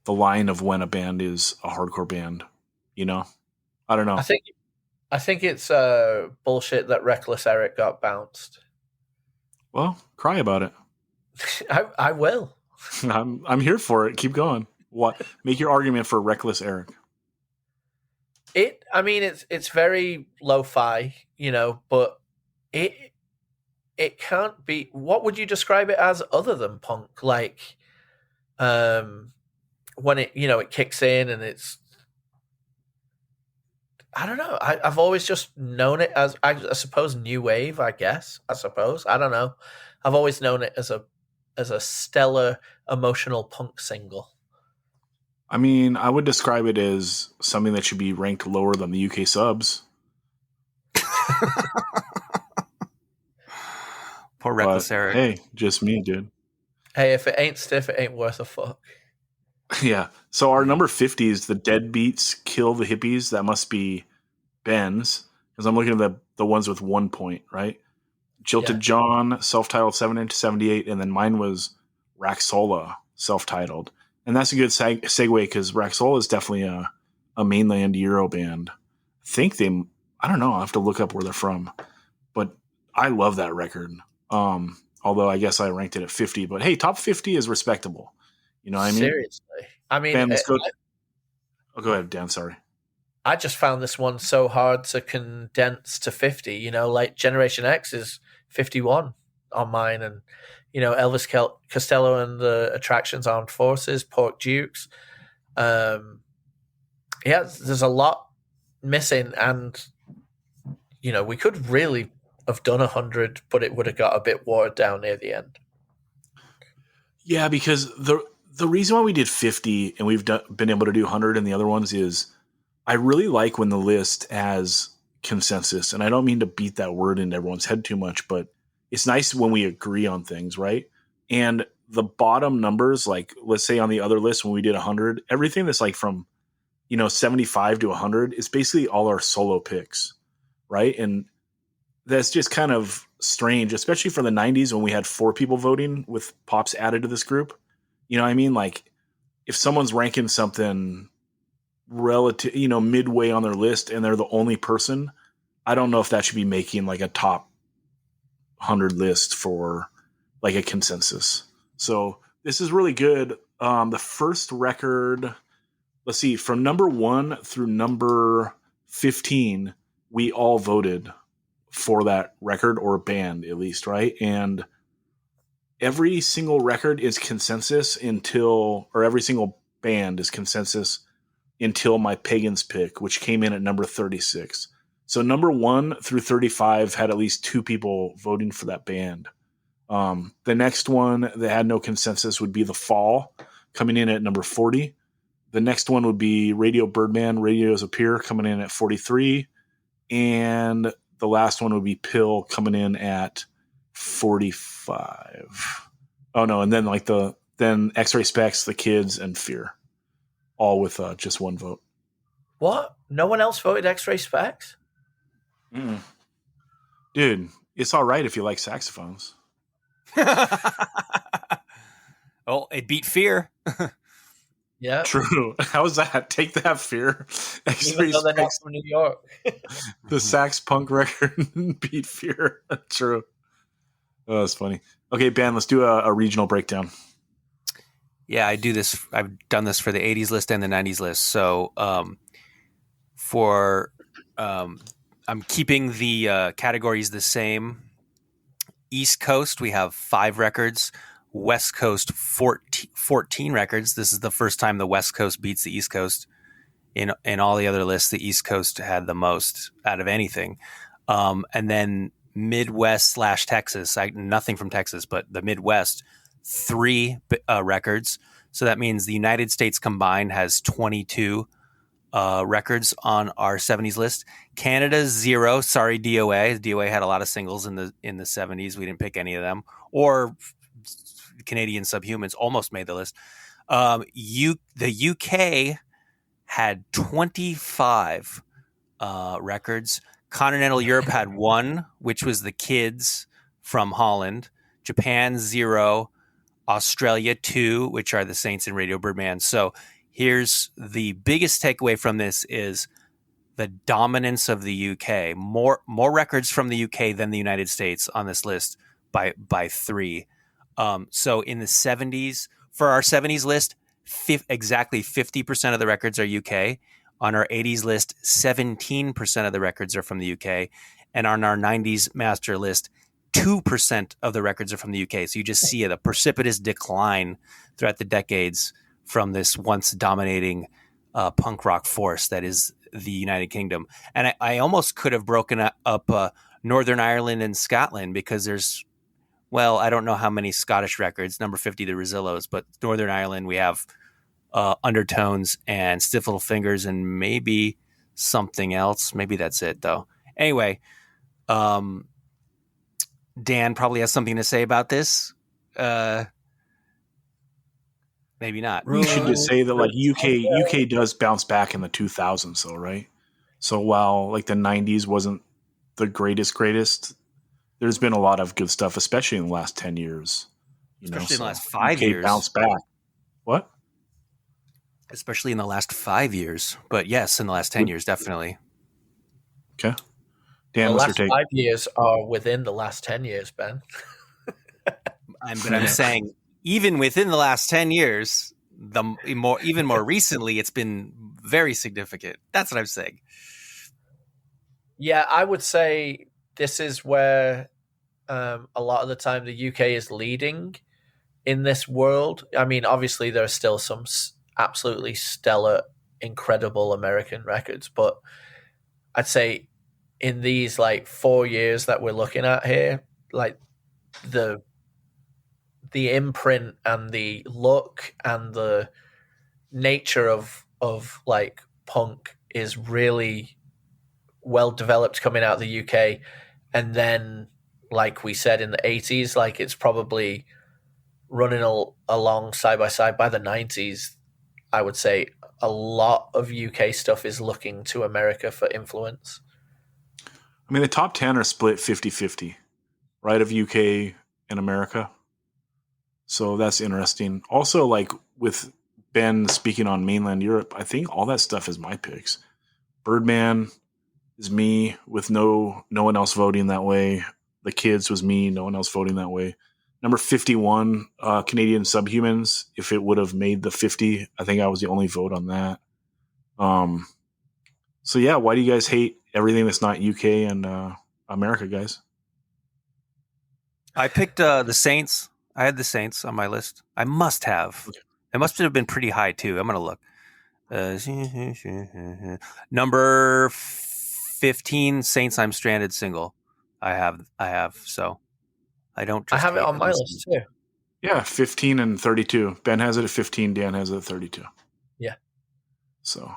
line of when a band is a hardcore band, I don't know. I think it's bullshit that Reckless Eric got bounced. Well, cry about it. I will. I'm here for it. Keep going. What? Make your argument for Reckless Eric. It's very lo-fi, but it can't be. What would you describe it as other than punk? Like, when it kicks in and it's, I don't know. I've always just known it as, I suppose, new wave. I don't know. I've always known it as a stellar emotional punk single. I mean, I would describe it as something that should be ranked lower than the UK subs. Poor Reckless Eric. Hey, just me, dude. Hey, if it ain't stiff, it ain't worth a fuck. Yeah. So our number 50 is the Deadbeats Kill the Hippies. That must be Ben's, because I'm looking at the ones with 1 point, right? Jilted John, self-titled 7-inch 78, and then mine was Raxola, self-titled. And that's a good segue, because Raxola is definitely a mainland Euro band. I don't know, I'll have to look up where they're from. But I love that record. Although I guess I ranked it at 50. But hey, top 50 is respectable. You know what I mean? Seriously. I mean, Dan, let's go. Go ahead, Dan, sorry. I just found this one so hard to condense to 50. Like Generation X is 51 on mine, and Elvis Costello and the Attractions Armed Forces, Pork Dukes. There's a lot missing, and we could really have done 100, but it would have got a bit watered down near the end. Yeah, because the reason why we did 50 and we've been able to do 100 in the other ones is I really like when the list has consensus, and I don't mean to beat that word into everyone's head too much, but it's nice when we agree on things, right? And the bottom numbers, like let's say on the other list when we did 100, everything that's like from 75 to 100 is basically all our solo picks, right? And that's just kind of strange, especially for the 90s when we had 4 people voting with Pops added to this group. You know what I mean? Like if someone's ranking something relative, midway on their list and they're the only person, I don't know if that should be making like a top 100 list for like a consensus. So this is really good. The first record, let's see, from number 1 through number 15, we all voted for that record or band at least, right? And every single record is consensus every single band is consensus until my Pagans pick, which came in at number 36. So number 1 through 35 had at least 2 people voting for that band. The next one that had no consensus would be The Fall, coming in at number 40. The next one would be Radio Birdman, Radios Appear, coming in at 43. And the last one would be Pill, coming in at 45. Oh no, and then then X-Ray Specs, The Kids, and Fear, all with just 1 vote. What? No one else voted X-Ray Specs? Mm. Dude, it's all right if you like saxophones. Oh, it beat Fear. Yeah. True. How's that? Take that, Fear. Even though they're not from New York. The sax punk record beat Fear. True. Oh, that's funny. Okay, Ben, let's do a regional breakdown. Yeah, I do this. I've done this for the 80s list and the 90s list. So I'm keeping the categories the same. East Coast, we have 5 records. West Coast, 14 records. This is the first time the West Coast beats the East Coast. In all the other lists, the East Coast had the most out of anything. And then Midwest / Texas, nothing from Texas, but the Midwest, 3 records. So that means the United States combined has 22 records on our 70s list. Canada, 0. Sorry, DOA. DOA had a lot of singles in the 70s. We didn't pick any of them. Or Canadian Subhumans almost made the list. The UK had 25 records. Continental Europe had 1, which was the Kids from Holland. Japan, 0. Australia, 2, which are the Saints and Radio Birdman. So here's the biggest takeaway from this is the dominance of the UK. More records from the UK than the United States on this list by 3. So in the 70s, for our 70s list, exactly 50% of the records are UK. On our 80s list, 17% of the records are from the UK. And on our 90s master list, 2% of the records are from the UK. So you just see the precipitous decline throughout the decades from this once dominating punk rock force that is the United Kingdom. And I almost could have broken up Northern Ireland and Scotland because there's, well, I don't know how many Scottish records, number 50, the Rosillos, but Northern Ireland, we have Undertones and Stiff Little Fingers and maybe something else. Maybe that's it, though. Anyway, Dan probably has something to say about this. Maybe not. We should just say that like UK does bounce back in the 2000s, though, right? So while like the 90s wasn't the greatest, there's been a lot of good stuff, especially in the last 10 years. Especially in the last 5 years. Bounce back. What? Especially in the last 5 years. But yes, in the last 10 years, definitely. Okay. Dan, The what's last your take? 5 years are within the last 10 years, Ben. But I'm saying, even within the last 10 years, even more recently, it's been very significant. That's what I'm saying. Yeah, I would say this is where a lot of the time the UK is leading in this world. I mean, obviously there are still some absolutely stellar, incredible American records, but I'd say in these like 4 years that we're looking at here, like the imprint and the look and the nature of like punk is really well developed coming out of the UK. And then, like we said, in the 80s, like it's probably running along side by side by the 90s. I would say a lot of UK stuff is looking to America for influence. I mean, the top 10 are split 50-50, right, of UK and America. So that's interesting. Also, like with Ben speaking on mainland Europe, I think all that stuff is my picks. Birdman is me with no one else voting that way. The Kids was me, no one else voting that way. Number 51, Canadian Subhumans. If it would have made the 50, I think I was the only vote on that. So yeah, why do you guys hate everything that's not UK and America, guys? I picked the Saints. I had the Saints on my list. I must have. Okay. It must have been pretty high too. I'm gonna look. Number 15, Saints I'm Stranded single. I have. So I don't. I have it on my list too. Yeah, 15 and 32. Ben has it at 15. Dan has it at 32. Yeah. So,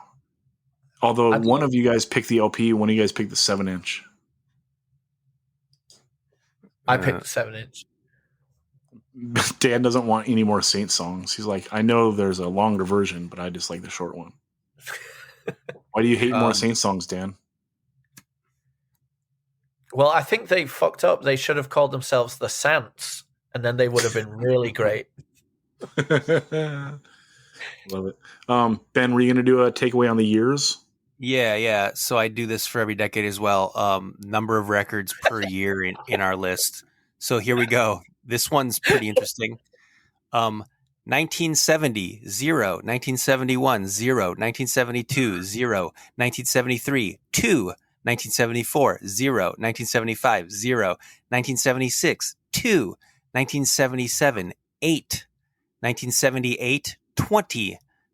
although one of you guys picked the LP, one of you guys picked the 7-inch. I picked the 7-inch. Dan doesn't want any more Saint songs. He's like, I know there's a longer version, but I just like the short one. Why do you hate more Saint songs, Dan? Well, I think they fucked up. They should have called themselves the Sants, and then they would have been really great. Love it. Ben, were you going to do a takeaway on the years? Yeah. So I do this for every decade as well. Number of records per year in our list. So here we go. This one's pretty interesting. 1970, 0. 1971, 0. 1972, 0. 1973, 2. 1974, 0. 1975, 0. 1976, 2. 1977, 8. 1978, 20.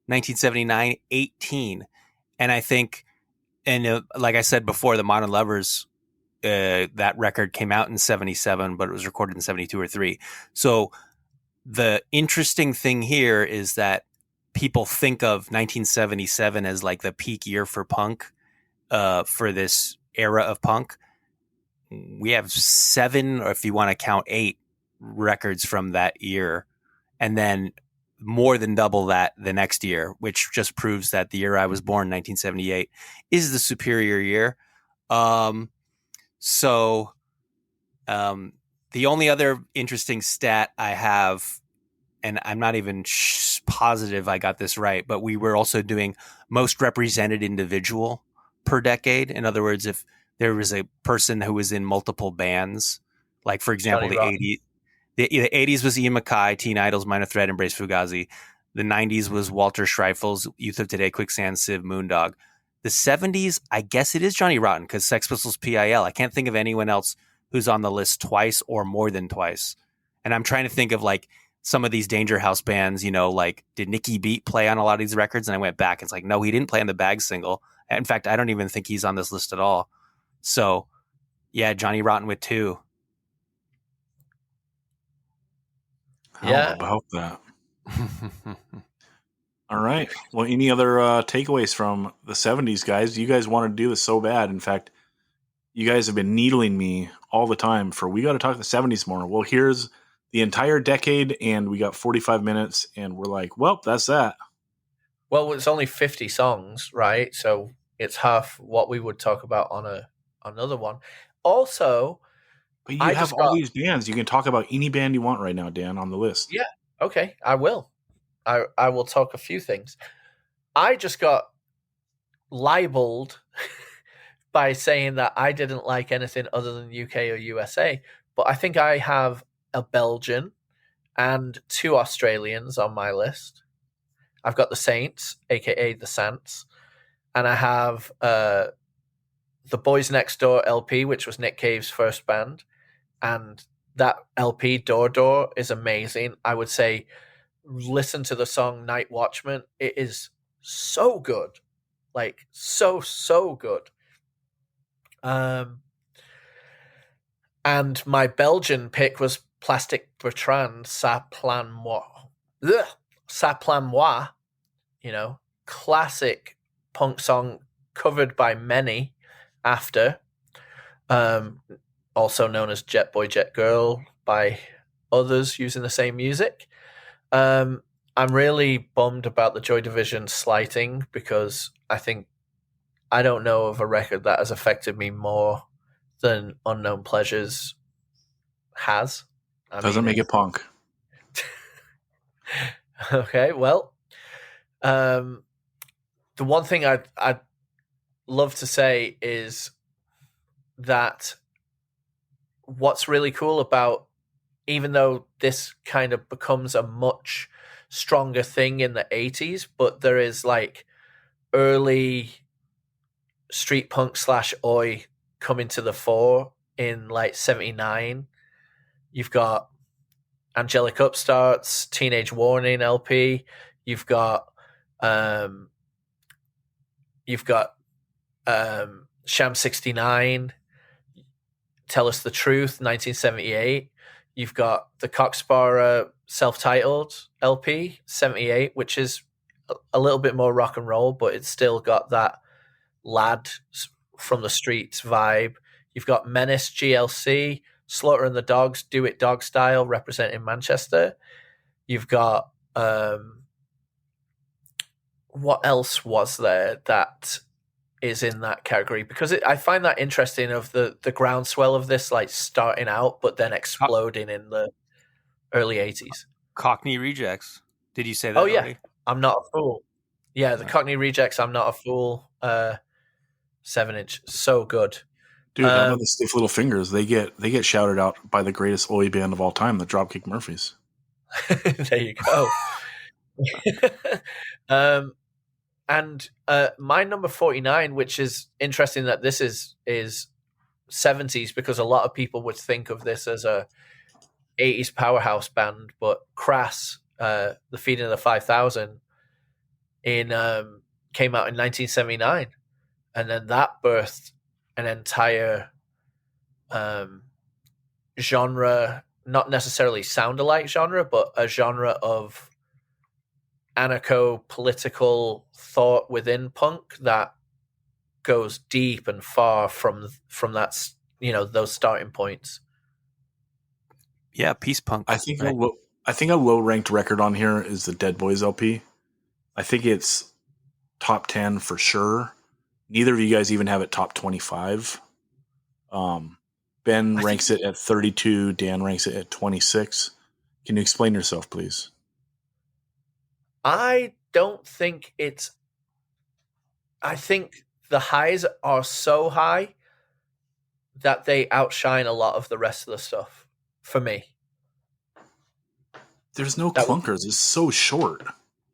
1979, 18. And I think, and like I said before, the Modern Lovers, that record came out in 77, but it was recorded in 72 or 3. So the interesting thing here is that people think of 1977 as like the peak year for punk, for this era of punk. We have 7, or if you want to count 8 records from that year, and then more than double that the next year, which just proves that the year I was born, 1978, is the superior year. The only other interesting stat I have, and I'm not even positive I got this right, but we were also doing most represented individual per decade. In other words, if there was a person who was in multiple bands, like for example, the 80s was Ian MacKaye, Teen Idles, Minor Threat, Embrace Fugazi. The 90s was Walter Schreifels, Youth of Today, Quicksand, Civ, Moondog. The 70s, I guess it is Johnny Rotten because Sex Pistols, PIL. I can't think of anyone else who's on the list twice or more than twice. And I'm trying to think of like some of these Danger House bands, like did Nicky Beat play on a lot of these records? And I went back. It's like, no, he didn't play on the Bag single. In fact, I don't even think he's on this list at all. So yeah, Johnny Rotten with 2. How about that? All right. Well, any other takeaways from the 70s, guys? You guys want to do this so bad. In fact, you guys have been needling me all the time for we got to talk the 70s more. Well, here's the entire decade, and we got 45 minutes, and we're like, well, that's that. Well, it's only 50 songs, right? So it's half what we would talk about on another one. Also, but you have all these bands. You can talk about any band you want right now, Dan, on the list. Yeah. Okay, I will. I will talk a few things. I just got libeled by saying that I didn't like anything other than UK or USA, but I think I have a Belgian and 2 Australians on my list. I've got the Saints, aka the Sants, and I have the Boys Next Door LP, which was Nick Cave's first band, and that LP, Door Door, is amazing. I would say listen to the song Night Watchman. It is so good. Like, so good. And my Belgian pick was Plastic Bertrand, Ça Plan Moi. Ça Plan Moi, classic punk song covered by many after. Also known as Jet Boy, Jet Girl by others using the same music. I'm really bummed about the Joy Division slighting because I don't know of a record that has affected me more than Unknown Pleasures has. Doesn't make it punk. Okay, well, the one thing I'd love to say is that what's really cool about, even though this kind of becomes a much stronger thing in the 80s, but there is like early street punk / oi coming to the fore in like 79. You've got Angelic Upstarts, Teenage Warning LP. You've got Sham 69, Tell Us the Truth, 1978. You've got the Coxsparrow self-titled LP, 78, which is a little bit more rock and roll, but it's still got that lad from the streets vibe. You've got Menace GLC, Slaughter and the Dogs, Do It Dog Style, representing Manchester. You've got what else was there that is in that category because I find that interesting of the groundswell of this like starting out but then exploding in the early 80s. Cockney Rejects. Did you say that Oh yeah, already? I'm Not a Fool. Yeah, the Cockney Rejects, I'm Not a Fool. 7-inch, so good. Dude, how about the Stiff Little Fingers? They get shouted out by the greatest oi band of all time, the Dropkick Murphys. There you go. And my number 49, which is interesting that this is 70s because a lot of people would think of this as a 80s powerhouse band, but Crass, the Feeding of the 5,000, came out in 1979, and then that birthed an entire genre, not necessarily sound-alike genre, but a genre of anarcho-political thought within punk that goes deep and far from that, those starting points. Yeah, peace punk. I think right? a low ranked record on here is the Dead Boys LP. I think it's top 10 for sure. Neither of you guys even have it top 25. Ben ranks it at 32. Dan ranks it at 26. Can you explain yourself, please? I don't think it's. I think the highs are so high that they outshine a lot of the rest of the stuff for me. There's no clunkers. It's so short.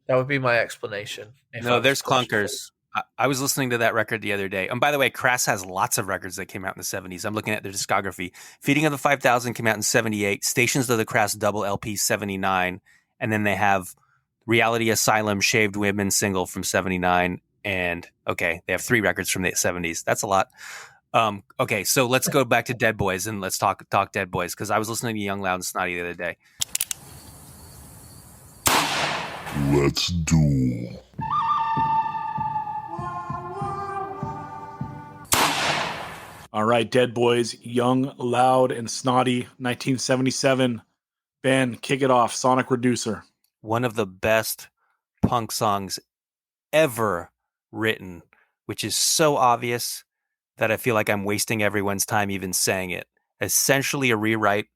That would be my explanation. No, there's clunkers. I was listening to that record the other day. And by the way, Crass has lots of records that came out in the 70s. I'm looking at their discography. Feeding of the 5,000 came out in 78. Stations of the Crass double LP 79. And then they have Reality Asylum Shaved Women single from 79. And okay, they have 3 records from the 70s. That's a lot. Okay, so let's go back to Dead Boys and let's talk Dead Boys, because I was listening to Young, Loud, and Snotty the other day. Let's duel. All right, Dead Boys, Young, Loud, and Snotty, 1977. Ben, kick it off. Sonic Reducer. One of the best punk songs ever written, which is so obvious that I feel like I'm wasting everyone's time even saying it. Essentially a rewrite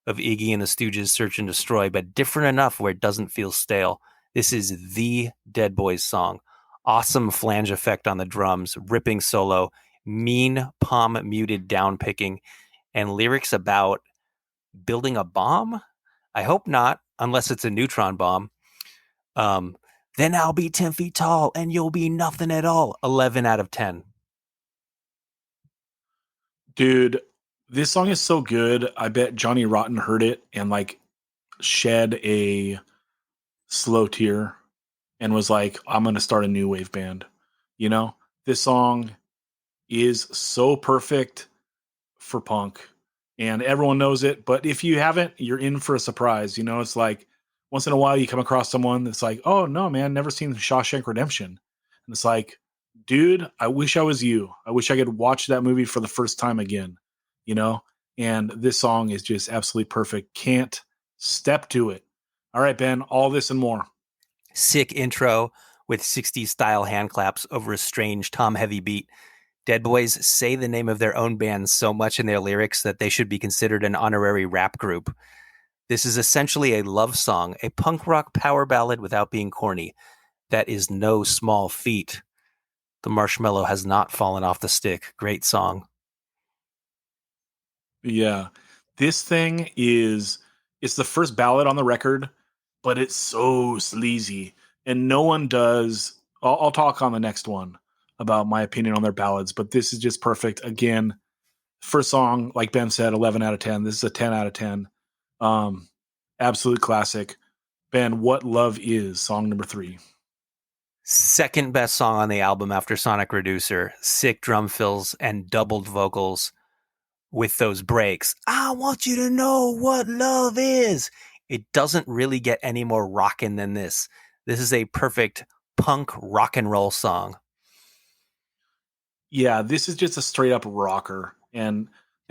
of Iggy and the Stooges' Search and Destroy, but different enough where it doesn't feel stale. This is the Dead Boys song. Awesome flange effect on the drums, ripping solo, mean palm muted down picking, and lyrics about building a bomb? I hope not, unless it's a neutron bomb. Then I'll be 10 feet tall and you'll be nothing at all. 11 out of 10. Dude, this song is so good. I bet Johnny Rotten heard it and like shed a slow tear and was like, I'm going to start a new wave band. You know, this song is so perfect for punk and everyone knows it. But if you haven't, you're in for a surprise. You know, it's like once in a while you come across someone that's like, oh no, man, never seen Shawshank Redemption. And it's like, dude, I wish I was you. I wish I could watch that movie for the first time again, you know? And this song is just absolutely perfect. Can't step to it. All right, Ben, all this and more. Sick intro with 60s style hand claps over a strange Tom Heavy beat. Dead Boys say the name of their own band so much in their lyrics that they should be considered an honorary rap group. This is essentially a love song, a punk rock power ballad without being corny. That is no small feat. The marshmallow has not fallen off the stick. Great song. Yeah. This thing it's the first ballad on the record, but it's so sleazy. And no one does. I'll talk on the next one about my opinion on their ballads, but this is just perfect. Again, first song, like Ben said, 11 out of 10. This is a 10 out of 10. Absolute classic. Ben, What Love Is, song number 3. Second best song on the album after Sonic Reducer. Sick drum fills and doubled vocals with those breaks. I want you to know what love is. It doesn't really get any more rockin' than this. This is a perfect punk rock and roll song. Yeah, this is just a straight up rocker and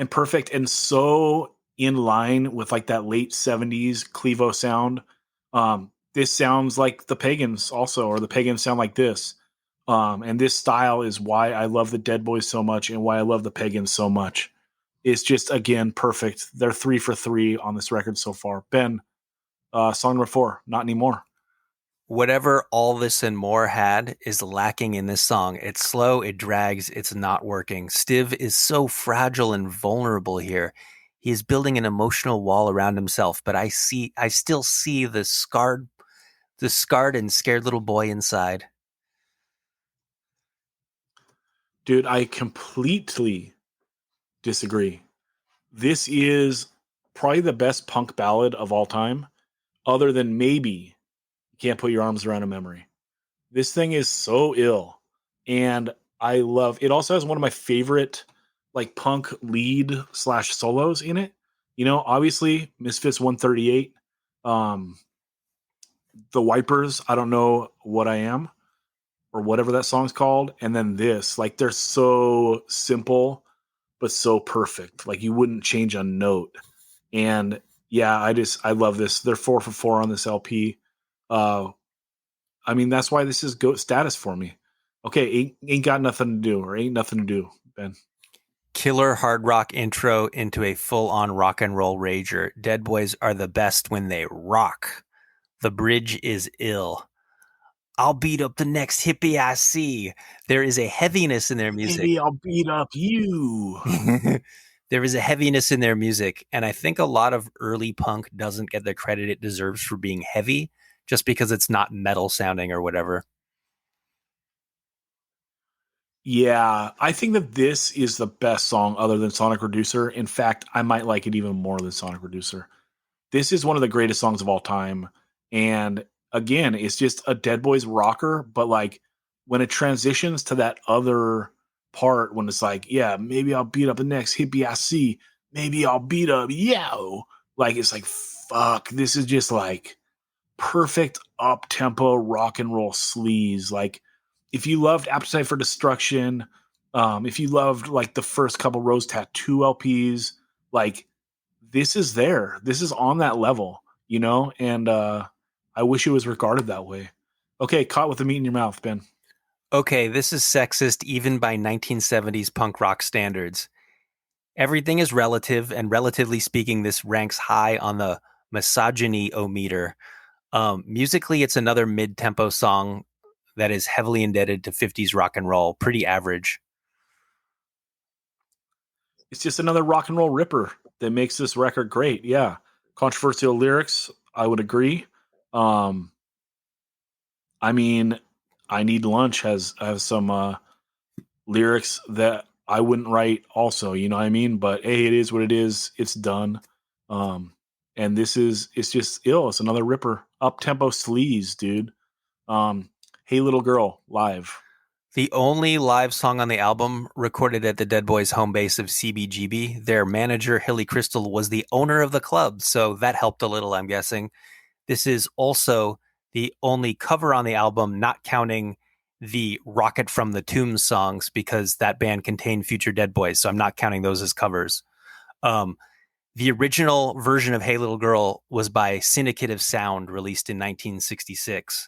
perfect and so in line with like that late 70s Clevo sound. This sounds like the Pagans also, or the Pagans sound like this. And this style is why I love the Dead Boys so much and why I love the Pagans so much. It's just, again, perfect. They're 3 for 3 on this record so far. Ben, song number 4, Not Anymore. Whatever All This and More had is lacking in this song. It's slow, it drags, it's not working. Stiv is so fragile and vulnerable here. He is building an emotional wall around himself, but I still see the scarred and scared little boy inside. Dude, I completely disagree. This is probably the best punk ballad of all time, other than maybe Can't Put Your Arms Around a Memory. This thing is so ill, and I love it. Also has one of my favorite like punk lead / solos in it. You know, obviously Misfits 138, The Wipers, I Don't Know What I Am, or whatever that song's called, and then this. Like, they're so simple but so perfect. Like, you wouldn't change a note. And yeah, I love this. They're 4 for 4 on this LP. I mean, that's why this is GOAT status for me. Okay, ain't got nothing to do, or ain't nothing to do, Ben. Killer hard rock intro into a full-on rock and roll rager. Dead Boys are the best when they rock. The bridge is ill. I'll beat up the next hippie I see. There is a heaviness in their music. Maybe I'll beat up you. There is a heaviness in their music, and I think a lot of early punk doesn't get the credit it deserves for being heavy just because it's not metal sounding or whatever. Yeah, I think that this is the best song other than Sonic Reducer. In fact, I might like it even more than Sonic Reducer. This is one of the greatest songs of all time. And again, it's just a Dead Boys rocker, but like when it transitions to that other part, when it's like, yeah, maybe I'll beat up the next hippie I see, maybe I'll beat up yo. Like, it's like, fuck, this is just like perfect up tempo rock and roll sleaze. Like, if you loved Appetite for Destruction, if you loved like the first couple Rose Tattoo LPs, like, this is there. This is on that level, you know? And I wish it was regarded that way. Okay, Caught with the Meat in Your Mouth, Ben. Okay, this is sexist even by 1970s punk rock standards. Everything is relative, and relatively speaking, this ranks high on the misogyny-o-meter. Musically, it's another mid-tempo song that is heavily indebted to 50s rock and roll. Pretty average. It's just another rock and roll ripper that makes this record great. Yeah. Controversial lyrics, I would agree. I mean, I Need Lunch has some lyrics that I wouldn't write also, you know what I mean? But hey, it is what it is. It's done. And it's just ill. It's another ripper. Up tempo sleaze, dude. Hey Little Girl, live. The only live song on the album recorded at the Dead Boys home base of CBGB. Their manager, Hilly Crystal, was the owner of the club, so that helped a little, I'm guessing. This is also the only cover on the album, not counting the Rocket from the Tombs songs, because that band contained future Dead Boys, so I'm not counting those as covers. The original version of Hey Little Girl was by Syndicate of Sound, released in 1966.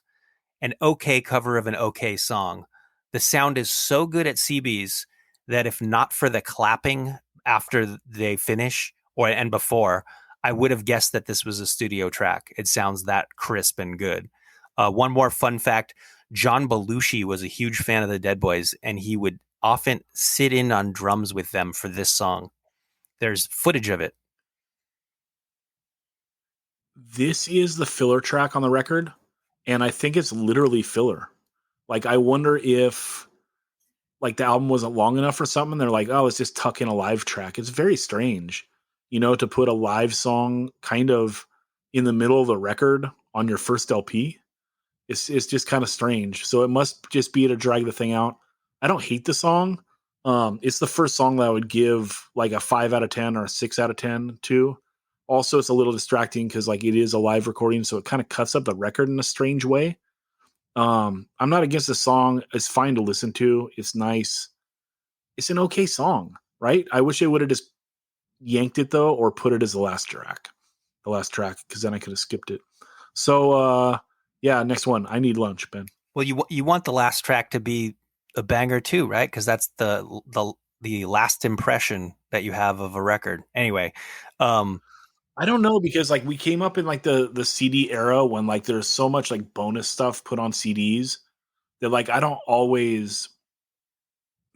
An okay cover of an okay song. The sound is so good at CB's that if not for the clapping after they finish and before, I would have guessed that this was a studio track. It sounds that crisp and good. One more fun fact, John Belushi was a huge fan of the Dead Boys, and he would often sit in on drums with them for this song. There's footage of it. This is the filler track on the record, and I think it's literally filler. Like, I wonder if like the album wasn't long enough or something. They're like, oh, let's just tuck in a live track. It's very strange, you know, to put a live song kind of in the middle of the record on your first LP. It's just kind of strange. So it must just be to drag the thing out. I don't hate the song. It's the first song that I would give like a 5 out of 10 or a 6 out of 10 to. Also, it's a little distracting because like it is a live recording, so it kind of cuts up the record in a strange way. I'm not against the song. It's fine to listen to. It's nice. It's an okay song, right? I wish they would have just yanked it though, or put it as the last track, because then I could have skipped it. So, yeah, next one. I Need Lunch, Ben. Well, you want the last track to be a banger too, right? Because that's the last impression that you have of a record. Anyway, I don't know, because like we came up in like the CD era when like there's so much like bonus stuff put on CDs that like I don't always.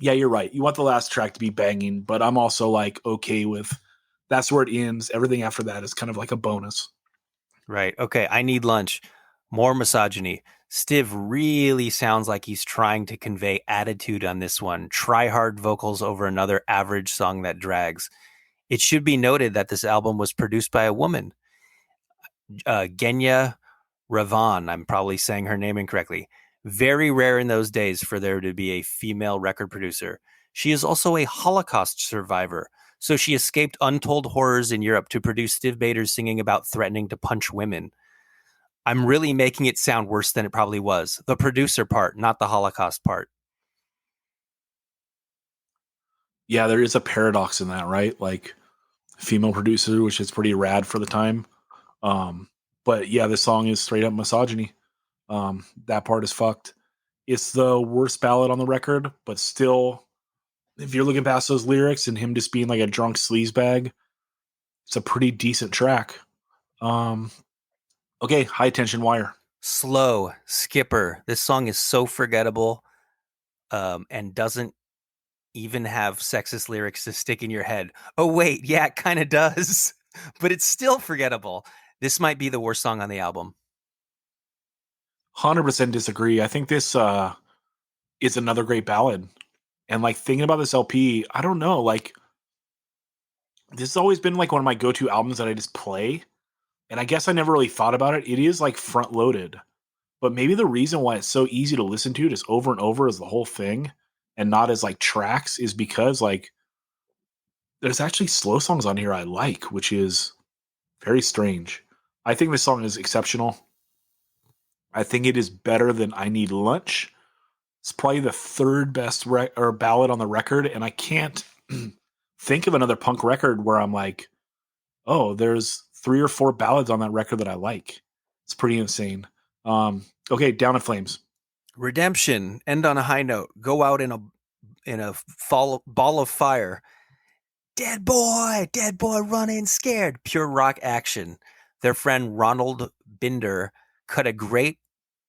Yeah, you're right. You want the last track to be banging, but I'm also like okay with that's where it ends. Everything after that is kind of like a bonus. right. Okay, I Need Lunch. More misogyny. Stiv really sounds like he's trying to convey attitude on this one. Try hard vocals over another average song that drags. It should be noted that this album was produced by a woman, Genya Ravan. I'm probably saying her name incorrectly. Very rare in those days for there to be a female record producer. She is also a Holocaust survivor, so she escaped untold horrors in Europe to produce Stiv Bader's singing about threatening to punch women. I'm really making it sound worse than it probably was. The producer part, not the Holocaust part. Yeah, there is a paradox in that, right? Like female producer, which is pretty rad for the time. But yeah, this song is straight up misogyny. That part is fucked. It's the worst ballad on the record, but still, if you're looking past those lyrics and him just being like a drunk sleazebag, it's a pretty decent track. Okay, High Tension Wire. Slow, Skipper. This song is so forgettable, and doesn't even have sexist lyrics to stick in your head. Oh, wait, yeah, it kind of does, but it's still forgettable. This might be the worst song on the album. 100% disagree. I think this is another great ballad. And like thinking about this LP, I don't know, like this has always been like one of my go-to albums that I just play. And I guess I never really thought about it. It is like front loaded, but maybe the reason why it's so easy to listen to just over and over as the whole thing and not as like tracks is because like there's actually slow songs on here I like, which is very strange. I think this song is exceptional. I think it is better than I Need Lunch. It's probably the third best or ballad on the record, and I can't think of another punk record where I'm like, oh, there's 3 or 4 ballads on that record that I like. It's pretty insane. Okay, Down in Flames. Redemption. End on a high note. Go out in a ball of fire. Dead boy, running scared. Pure rock action. Their friend Ronald Binder cut a great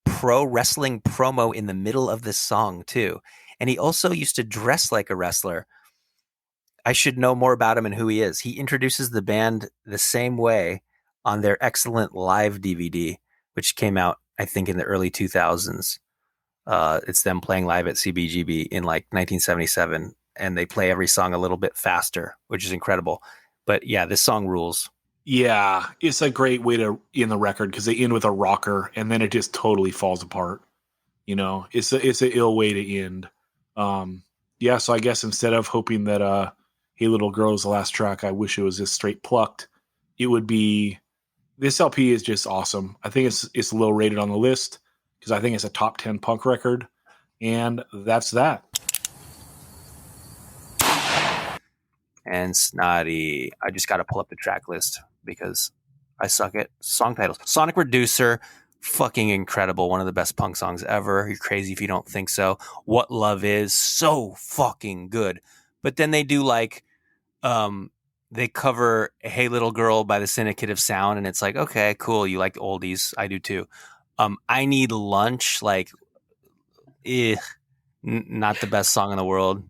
pro wrestling promo in the middle of this song too. And he also used to dress like a wrestler. I should know more about him and who he is. He introduces the band the same way on their excellent live DVD, which came out, I think, in the early 2000s. It's them playing live at CBGB in like 1977, and they play every song a little bit faster, which is incredible. But yeah, this song rules. Yeah, it's a great way to end the record because they end with a rocker and then it just totally falls apart. You know, it's an ill way to end. Yeah, so I guess instead of hoping that Hey Little Girl is the last track, I wish it was just straight plucked. It would be this LP is just awesome. I think it's low rated on the list because I think it's a top 10 punk record, and that's that. And Snotty. I just got to pull up the track list because I suck at song titles. Sonic Reducer, fucking incredible. One of the best punk songs ever. You're crazy if you don't think so. What Love Is, so fucking good. But then they do like, they cover Hey Little Girl by the Syndicate of Sound, and it's like, okay, cool. You like the oldies. I do too. I Need Lunch, like, not the best song in the world.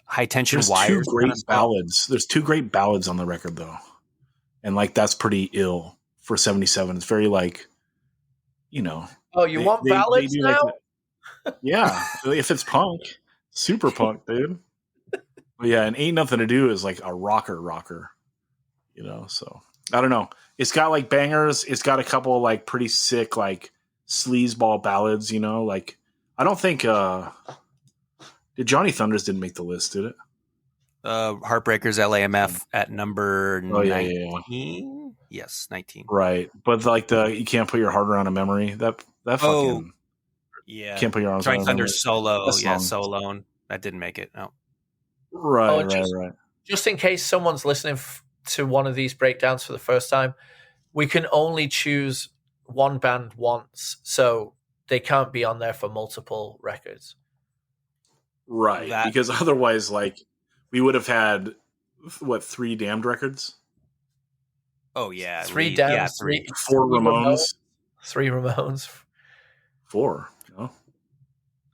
High Tension Wire. There's 2 great ballads on the record though. And like that's pretty ill for 77. It's very like, you know. Oh, you want ballads they now? Like yeah, if it's punk, super punk, dude. But yeah, and Ain't Nothing to Do is like a rocker, you know. So I don't know. It's got like bangers. It's got a couple of like pretty sick like sleazeball ballads, you know. Like I don't think did Johnny Thunders didn't make the list, did it? Heartbreakers LAMF at number 19. Yeah. Yes, 19. Right. But like You Can't Put Your Heart Around a Memory, that fucking yeah. Can't Put Your Arms Johnny Around Thunders solo. Yeah, So Alone. That didn't make it. No. Right. Just in case someone's listening to one of these breakdowns for the first time, we can only choose one band once. So they can't be on there for multiple records. Right. Because otherwise, like, we would have had, 3 Damned records? Oh, yeah. 3 Damned, yeah, 3 4 Ramones? 3 Ramones. 4, no?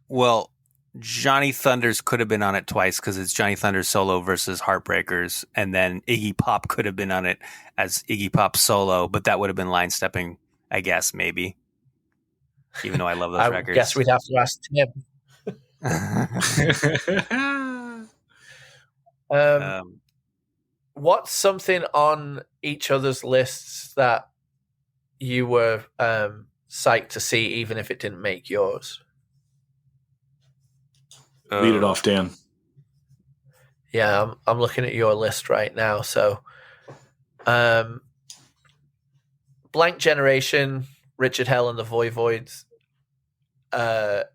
Well, Johnny Thunders could have been on it twice because it's Johnny Thunders solo versus Heartbreakers, and then Iggy Pop could have been on it as Iggy Pop solo, but that would have been line stepping, I guess, maybe. Even though I love those records. I guess we'd have to ask Tim. What's something on each other's lists that you were psyched to see, even if it didn't make yours? Lead it off, Dan. Yeah, I'm looking at your list right now. So, Blank Generation, Richard Hell and the Voivoids. I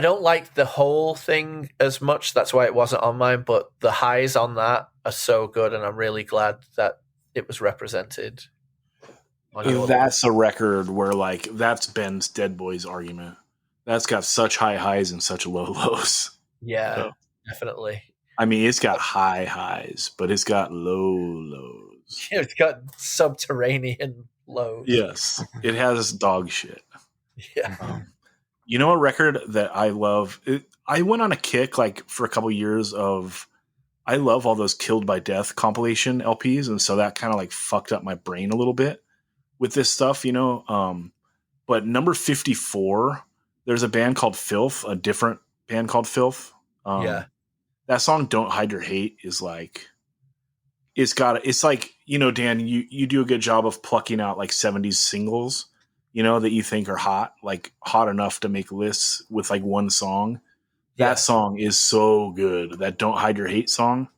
don't like the whole thing as much. That's why it wasn't on mine. But the highs on that are so good, and I'm really glad that it was represented. That's a record where, like, that's Ben's Dead Boys argument. That's got such high highs and such low lows. Yeah, so, definitely. I mean, it's got high highs, but it's got low lows. It's got subterranean lows. Yes, it has dog shit. Yeah. You know a record that I love? I went on a kick, like, for a couple years of, I love all those Killed by Death compilation LPs, and so that kind of, like, fucked up my brain a little bit with this stuff, you know? But number 54... there's a band called Filth, a different band called Filth. Yeah. That song, Don't Hide Your Hate, is like, it's like, you know, Dan, you do a good job of plucking out like 70s singles, you know, that you think are hot enough to make lists with like one song. Yeah. That song is so good. That Don't Hide Your Hate song.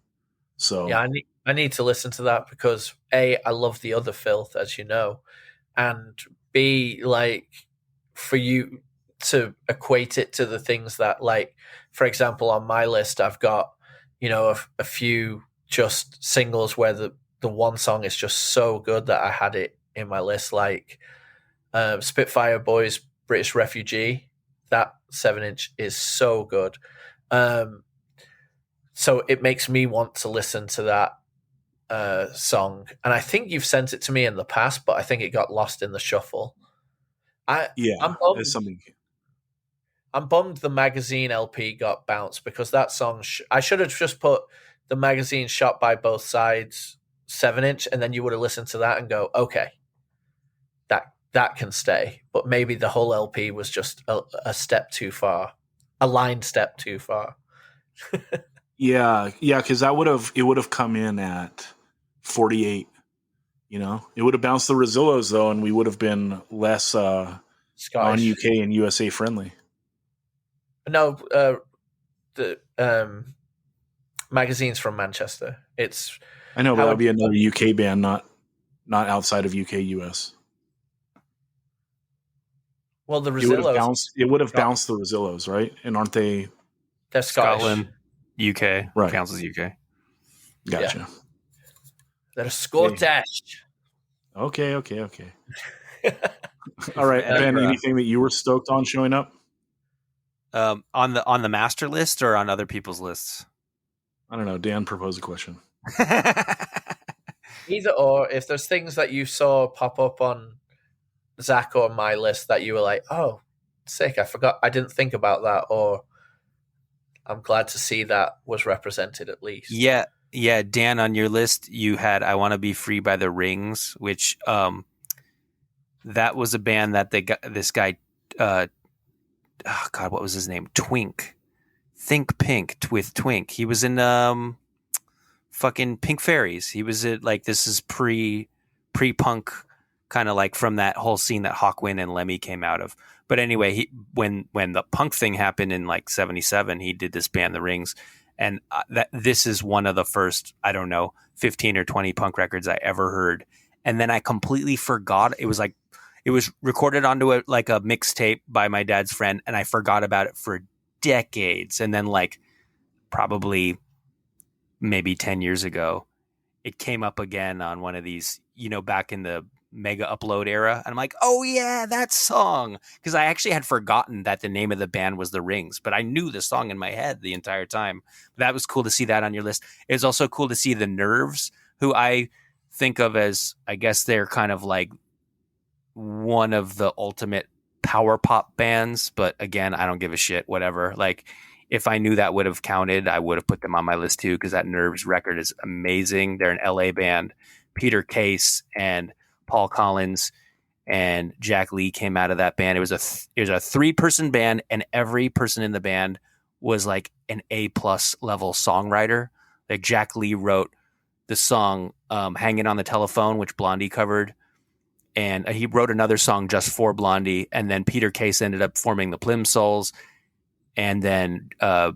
So yeah, I need to listen to that because A, I love the other Filth, as you know, and B, like, for you to equate it to the things that, like, for example, on my list, I've got, you know, a few just singles where the one song is just so good that I had it in my list, like Spitfire Boys, British Refugee. That 7-inch is so good. So it makes me want to listen to that song. And I think you've sent it to me in the past, but I think it got lost in the shuffle. I'm bummed the Magazine LP got bounced because that song, I should have just put the Magazine Shot by Both Sides 7-inch, and then you would have listened to that and go, okay, that can stay. But maybe the whole LP was just a step too far, a line step too far. yeah, because it would have come in at 48. You know, it would have bounced the Rosillos though, and we would have been less on UK and USA friendly. No, the Magazine's from Manchester. I know, but that would be another UK band, not outside of UK US. Well, the Rosillos. It would have bounced the Rosillos, right? And aren't they? They're Scottish. Scotland, UK, right? Counts as UK. Gotcha. Yeah. They're Scottish. Okay. All right, Ben. Anything that you were stoked on showing up? On the master list or on other people's lists? I don't know. Dan proposed a question. Either or. If there's things that you saw pop up on Zach or my list that you were like, oh, sick, I forgot, I didn't think about that, or I'm glad to see that was represented at least. Yeah, Dan, on your list you had I Want to Be Free by the Rings, which that was a band that this guy oh God, what was his name? Think Pink with Twink. He was in fucking Pink Fairies. He was at, like, this is pre-punk, kind of like from that whole scene that Hawkwind and Lemmy came out of. But anyway, when the punk thing happened in like 77, he did this band, The Rings, and this is one of the first, I don't know, 15 or 20 punk records I ever heard. And then I completely forgot. It was recorded onto a mixtape by my dad's friend, and I forgot about it for decades. And then, like, probably maybe 10 years ago, it came up again on one of these, you know, back in the mega upload era. And I'm like, oh yeah, that song. Because I actually had forgotten that the name of the band was The Rings, but I knew the song in my head the entire time. That was cool to see that on your list. It was also cool to see The Nerves, who I think of as, I guess they're kind of like one of the ultimate power pop bands. But again, I don't give a shit, whatever. Like, if I knew that would have counted, I would have put them on my list too, because that Nerves record is amazing. They're an LA band. Peter Case and Paul Collins and Jack Lee came out of that band. It was a 3-person band, and every person in the band was like an A+ level songwriter. Like Jack Lee wrote the song "Hanging on the Telephone," which Blondie covered, and he wrote another song just for Blondie. And then Peter Case ended up forming the Plimsouls. And then who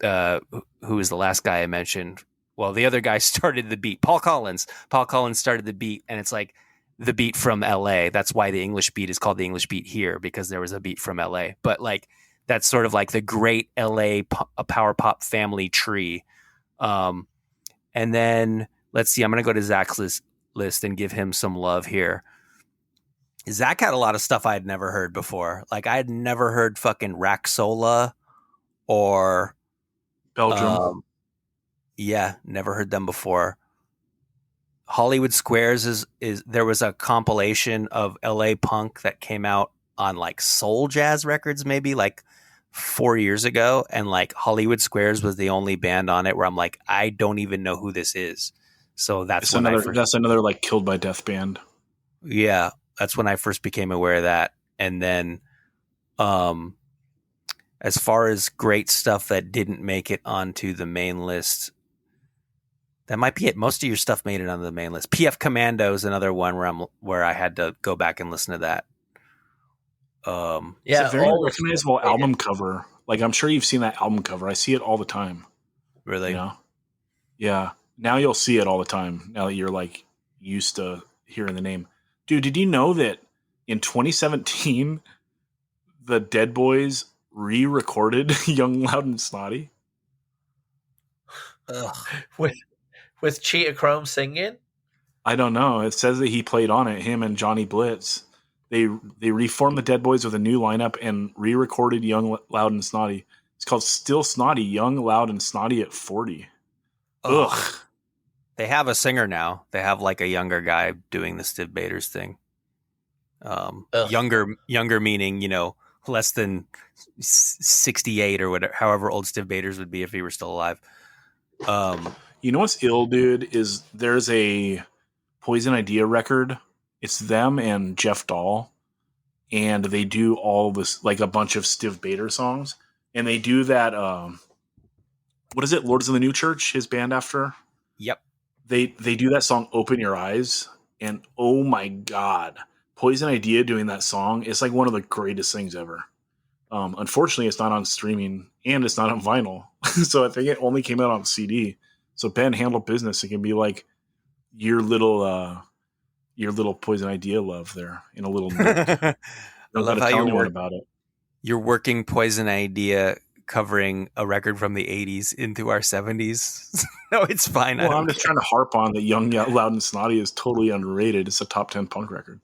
was the last guy I mentioned? Well, the other guy started the beat. Paul Collins. Paul Collins started the beat, and it's like the beat from LA. That's why the English beat is called the English beat here, because there was a beat from LA. But like, that's sort of like the great LA power pop family tree. And then let's see, I'm going to go to Zach's list and give him some love here. Zach had a lot of stuff I had never heard before. Like, I had never heard fucking Raxola or Belgium. Yeah, never heard them before. Hollywood Squares is there was a compilation of LA punk that came out on like Soul Jazz Records maybe like 4 years ago, and like Hollywood Squares was the only band on it where I'm like, I don't even know who this is. So that's another like Killed by Death band. Yeah, that's when I first became aware of that. And then as far as great stuff that didn't make it onto the main list, that might be it. Most of your stuff made it on the main list. PF Commando is another one where I had to go back and listen to that. It's a very recognizable album cover. Like, I'm sure you've seen that album cover. I see it all the time. Really? You know? Yeah. Now you'll see it all the time. Now that you're like used to hearing the name. Dude, did you know that in 2017 the Dead Boys re-recorded Young, Loud, and Snotty? With Cheetah Chrome singing? I don't know. It says that he played on it, him and Johnny Blitz. They reformed the Dead Boys with a new lineup and re-recorded Young, Loud, and Snotty. It's called Still Snotty, Young, Loud, and Snotty at 40. Ugh. They have a singer now. They have like a younger guy doing the Stiv Bators thing. Younger meaning, you know, less than 68 or whatever, however old Stiv Bators would be if he were still alive. You know what's ill, dude, is there's a Poison Idea record. It's them and Jeff Dahl, and they do all this, like a bunch of Stiv Bator songs, and they do that. What is it? Lords of the New Church, his band after. Yep. They do that song "Open Your Eyes," and oh my god, Poison Idea doing that song is like one of the greatest things ever. Unfortunately, it's not on streaming and it's not on vinyl, so I think it only came out on CD. So Ben, handle business. It can be like your little Poison Idea love there in a little note. I love how you're about it. You're working Poison Idea covering a record from the 80s into our 70s. No, it's fine. Well, I'm just trying to harp on that Young, Loud, and Snotty is totally underrated. It's a top 10 punk record.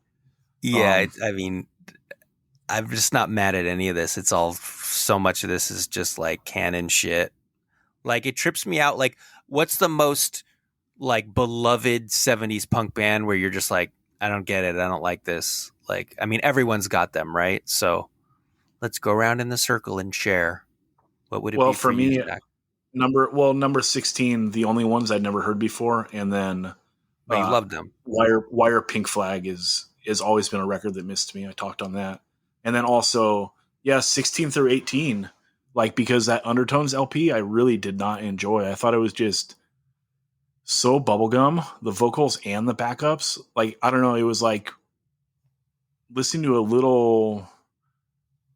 Yeah, I mean, I'm just not mad at any of this. It's all, so much of this is just like canon shit. Like, it trips me out. Like, what's the most like beloved 70s punk band where you're just like, I don't get it. I don't like this. Like, I mean, everyone's got them, right? So let's go around in the circle and share. What would it be for me? You, Jack? Number 16, the only ones I'd never heard before, and then but you loved them. Wire Pink Flag is always been a record that missed me. I talked on that, and then also 16 through 18, like, because that Undertones LP I really did not enjoy. I thought it was just so bubblegum, the vocals and the backups. Like, I don't know, it was like listening to a little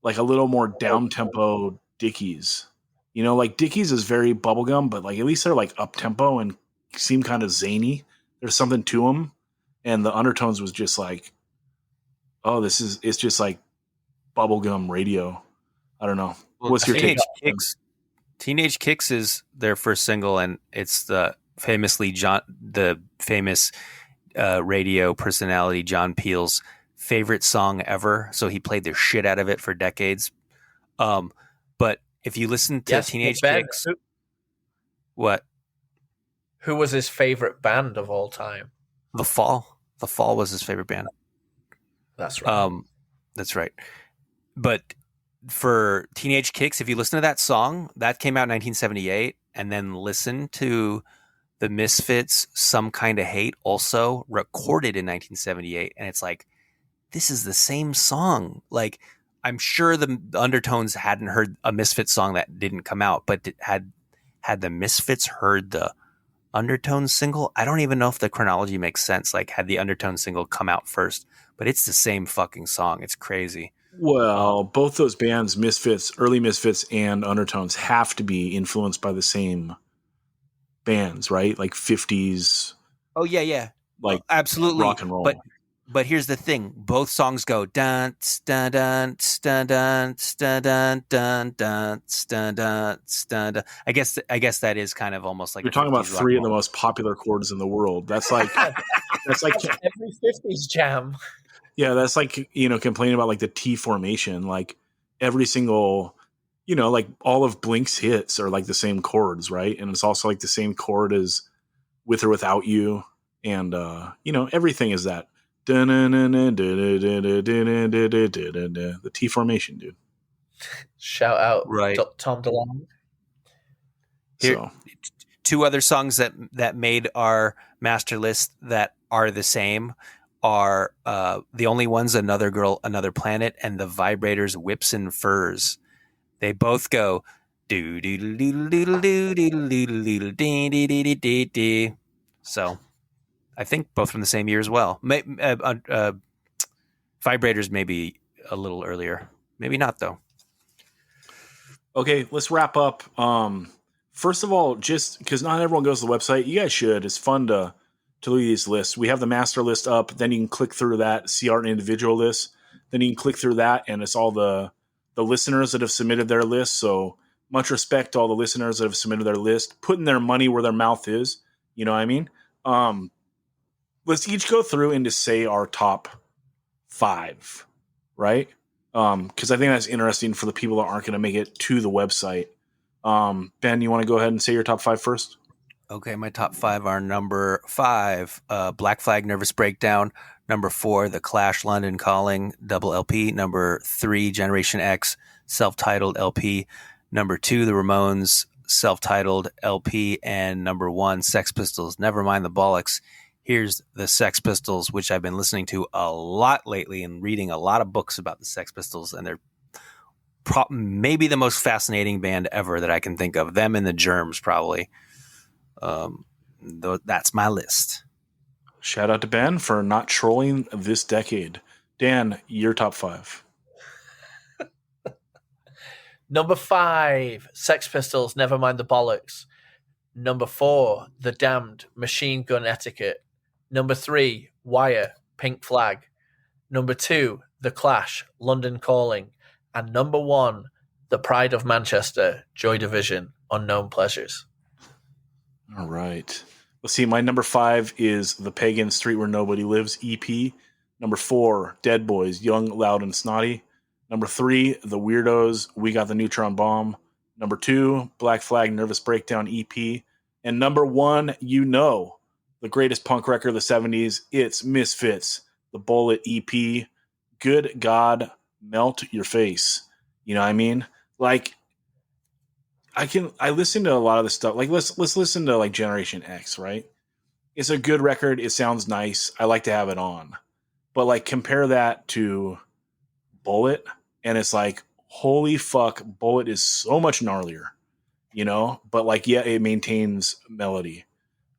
more down tempo Dickies. You know, like Dickies is very bubblegum, but like at least they're like up tempo and seem kind of zany. There's something to them. And the Undertones was just like, oh, it's just like bubblegum radio. I don't know. What's your take? Teenage Kicks is their first single, and it's the famous radio personality John Peel's favorite song ever. So he played the shit out of it for decades. But if you listen to Teenage Kicks, what? Who was his favorite band of all time? The Fall. The Fall was his favorite band. That's right. That's right. But for Teenage Kicks, if you listen to that song, that came out in 1978, and then listen to the Misfits' Some Kind of Hate, also recorded in 1978, and it's like, this is the same song. Like, I'm sure the Undertones hadn't heard a Misfits song that didn't come out, but had the Misfits heard the Undertones single? I don't even know if the chronology makes sense. Like, had the Undertones single come out first? But it's the same fucking song. It's crazy. Well, both those bands, Misfits, early Misfits and Undertones, have to be influenced by the same bands, right? Like 50s. Oh yeah. Like absolutely rock and roll. But here's the thing: both songs go dun dun dun dun dun dun dun dun dun dun dun. I guess that is kind of almost like you're talking about three of the most popular chords in the world. That's like every 50s jam. Yeah, that's like, complaining about like the T formation. Like every single, like all of Blink's hits are like the same chords, right? And it's also like the same chord as With or Without You, and everything is that. The T formation, dude. Shout out, right, Tom DeLonge. Here, two other songs that made our master list that are the same are The Only Ones, Another Girl, Another Planet, and The Vibrators, Whips and Furs. They both go do do do do do do do do do do. So I think both from the same year as well. Vibrators maybe a little earlier, maybe not though. Okay, let's wrap up. First of all, just because not everyone goes to the website, you guys should. It's fun to look at these lists. We have the master list up. Then you can click through that, see our individual lists. Then you can click through that, and it's all the listeners that have submitted their list. So much respect to all the listeners that have submitted their list, putting their money where their mouth is. You know what I mean? Let's each go through and just say our top 5, right? Because I think that's interesting for the people that aren't going to make it to the website. Ben, you want to go ahead and say your top 5 first? Okay, my top 5 are number 5, Black Flag, Nervous Breakdown. Number 4, The Clash, London Calling, double LP. Number 3, Generation X, self-titled LP. Number 2, The Ramones, self-titled LP. And number 1, Sex Pistols, Nevermind the Bollocks. Here's the Sex Pistols, which I've been listening to a lot lately and reading a lot of books about the Sex Pistols, and they're maybe the most fascinating band ever that I can think of. Them and the Germs, probably. That's my list. Shout out to Ben for not trolling this decade. Dan, your top 5. Number 5, Sex Pistols, Nevermind the Bollocks. Number 4, The Damned, Machine Gun Etiquette. Number 3, Wire, Pink Flag. Number 2, The Clash, London Calling. And number 1, The Pride of Manchester, Joy Division, Unknown Pleasures. All right. Let's see. My number 5 is The Pagan Street Where Nobody Lives EP. Number 4, Dead Boys, Young, Loud, and Snotty. Number 3, The Weirdos, We Got the Neutron Bomb. Number 2, Black Flag, Nervous Breakdown EP. And number 1, the greatest punk record of the 70s. It's Misfits, The Bullet EP. Good God, melt your face. You know what I mean? Like, I listen to a lot of this stuff. Like, let's listen to like Generation X, right? It's a good record. It sounds nice. I like to have it on. But like, compare that to Bullet, and it's like, holy fuck, Bullet is so much gnarlier, but like, yeah, it maintains melody.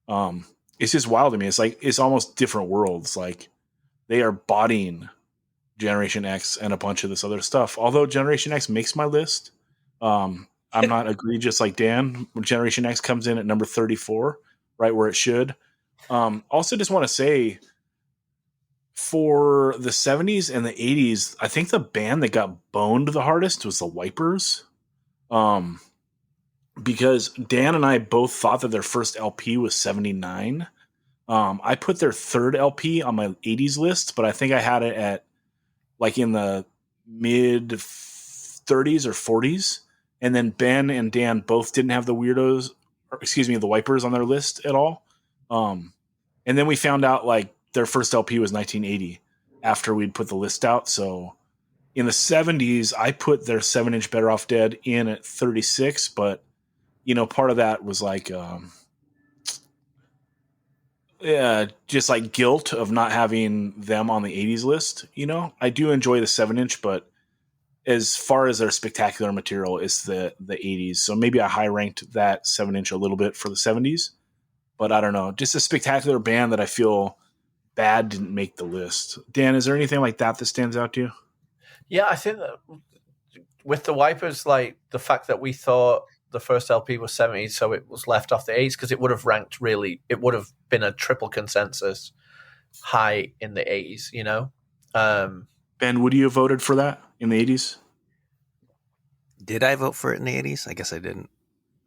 It's just wild to me. It's like, it's almost different worlds. Like, they are bodying Generation X and a bunch of this other stuff. Although Generation X makes my list. I'm not egregious like Dan. Generation X comes in at number 34, right where it should. Also just want to say, for the 70s and the 80s, I think the band that got boned the hardest was the Wipers. Because Dan and I both thought that their first LP was 79. I put their third LP on my 80s list, but I think I had it at like in the mid 30s or 40s. And then Ben and Dan both didn't have the the Wipers on their list at all. And then we found out like their first LP was 1980 after we'd put the list out. So in the 70s, I put their 7-inch Better Off Dead in at 36, but part of that was like, just like guilt of not having them on the 80s list. I do enjoy the 7-inch, but as far as their spectacular material, it's the 80s. So maybe I high ranked that 7-inch a little bit for the 70s, but I don't know. Just a spectacular band that I feel bad didn't make the list. Dan, is there anything like that stands out to you? Yeah, I think that with the Wipers, like the fact that we thought the first LP was 70s, so it was left off the 80s because it would have ranked it would have been a triple consensus high in the 80s, Ben, would you have voted for that in the 80s? Did I vote for it in the 80s? I guess I didn't.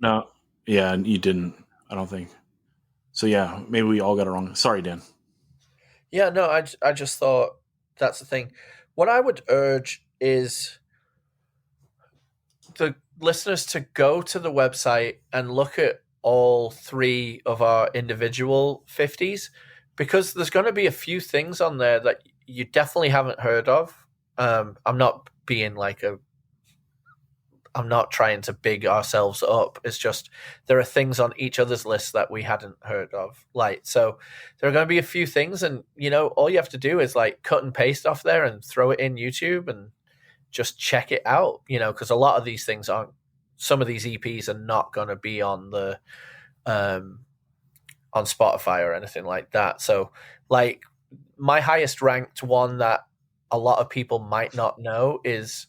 No. Yeah, you didn't, I don't think. So yeah, maybe we all got it wrong. Sorry, Dan. Yeah, no, I just thought that's the thing. What I would urge is the listeners to go to the website and look at all three of our individual 50s, because there's going to be a few things on there that you definitely haven't heard of. I'm not trying to big ourselves up. It's just there are things on each other's list that we hadn't heard of. So there are going to be a few things, and all you have to do is like cut and paste off there and throw it in YouTube and just check it out. Because a lot of these things aren't. Some of these EPs are not going to be on the on Spotify or anything like that. So like my highest ranked one that a lot of people might not know is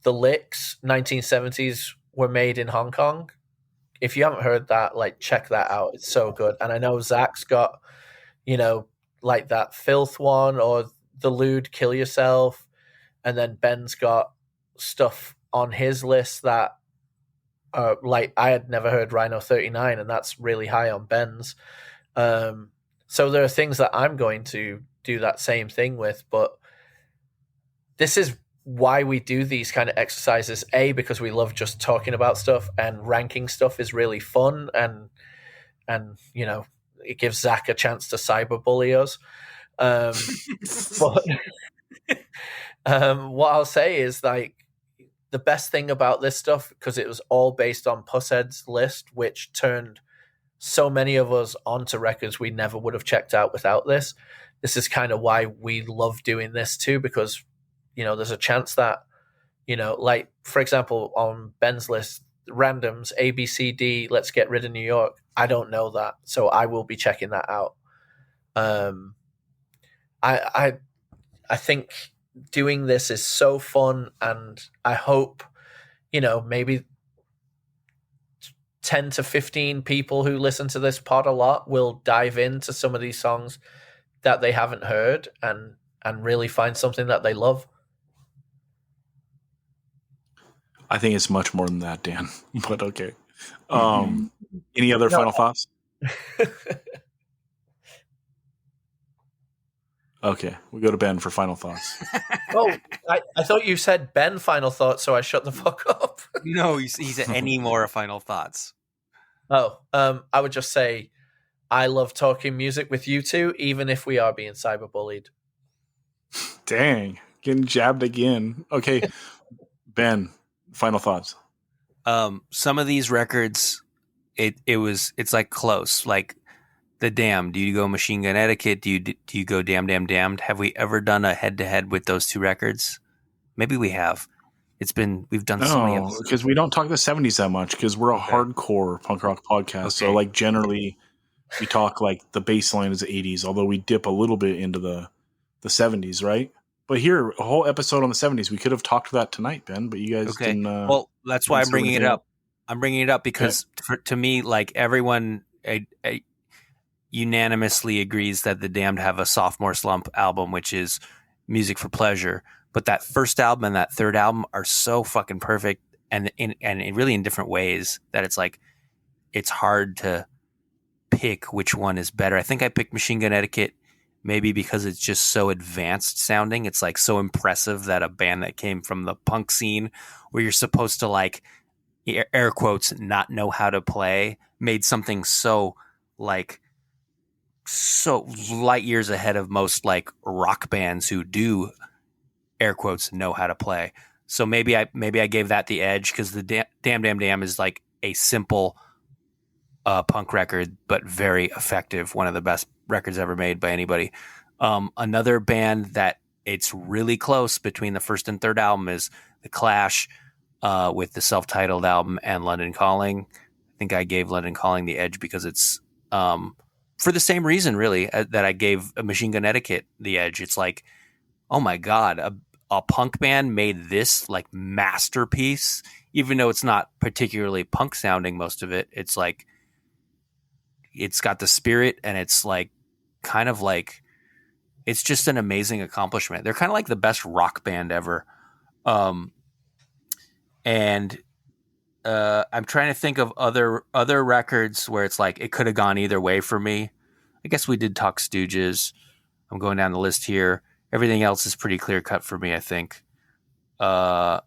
the Licks 1970s were made in Hong Kong. If you haven't heard that, like check that out. It's so good. And I know Zach's got, like that Filth one or the Lewd Kill Yourself. And then Ben's got stuff on his list that like I had never heard Rhino 39, and that's really high on Ben's. So there are things that I'm going to do that same thing with, but this is why we do these kind of exercises. A, because we love just talking about stuff, and ranking stuff is really fun, and it gives Zach a chance to cyberbully us. But what I'll say is like the best thing about this stuff, because it was all based on Pusshead's list, which turned so many of us onto records we never would have checked out without this. This is kind of why we love doing this too, because there's a chance that, like, for example, on Ben's list, randoms, A, B, C, D, Let's Get Rid of New York. I don't know that, so I will be checking that out. I think doing this is so fun, and I hope, maybe 10 to 15 people who listen to this pod a lot will dive into some of these songs that they haven't heard and really find something that they love. I think it's much more than that, Dan, but okay. Any other final thoughts? Okay, we go to Ben for final thoughts. Oh, I thought you said Ben final thoughts, so I shut the fuck up. No, he's any more final thoughts. Oh, I would just say I love talking music with you two, even if we are being cyberbullied. Dang, getting jabbed again. Okay, Ben, final thoughts. Some of these records, it's like close. Like the Damned. Do you go Machine Gun Etiquette? Do you go Damn Damn Damned? Have we ever done a head to head with those two records? Maybe we have. We've done so many episodes. Because we don't talk the 70s that much because we're a hardcore punk rock podcast. Okay. So like generally we talk like the baseline is the 80s, although we dip a little bit into the 70s, right? But here, a whole episode on the 70s. We could have talked that tonight, Ben, but you guys didn't. Well, that's why I'm bringing it up. I'm bringing it up because to me, like everyone unanimously agrees that the Damned have a Sophomore Slump album, which is music for pleasure. But that first album and that third album are so fucking perfect, and really in different ways that it's like it's hard to pick which one is better. I think I picked Machine Gun Etiquette maybe because it's just so advanced sounding. It's like so impressive that a band that came from the punk scene where you're supposed to like air quotes not know how to play made something so like so light years ahead of most like rock bands who do air quotes know how to play. So maybe I gave that the edge because the Damn is like a simple punk record, but very effective. One of the best records ever made by anybody. Another band that it's really close between the first and third album is The Clash, with the self-titled album and London Calling. I think I gave London Calling the edge because it's for the same reason, really, that I gave Machine Gun Etiquette the edge. It's like, oh my God, a punk band made this like masterpiece, even though it's not particularly punk sounding, most of it. It's like, it's got the spirit and it's like, kind of like, it's just an amazing accomplishment. They're kind of like the best rock band ever. And I'm trying to think of other records where it's like it could have gone either way for me. I guess we did talk Stooges. I'm going down the list here. Everything else is pretty clear cut for me, I think. That's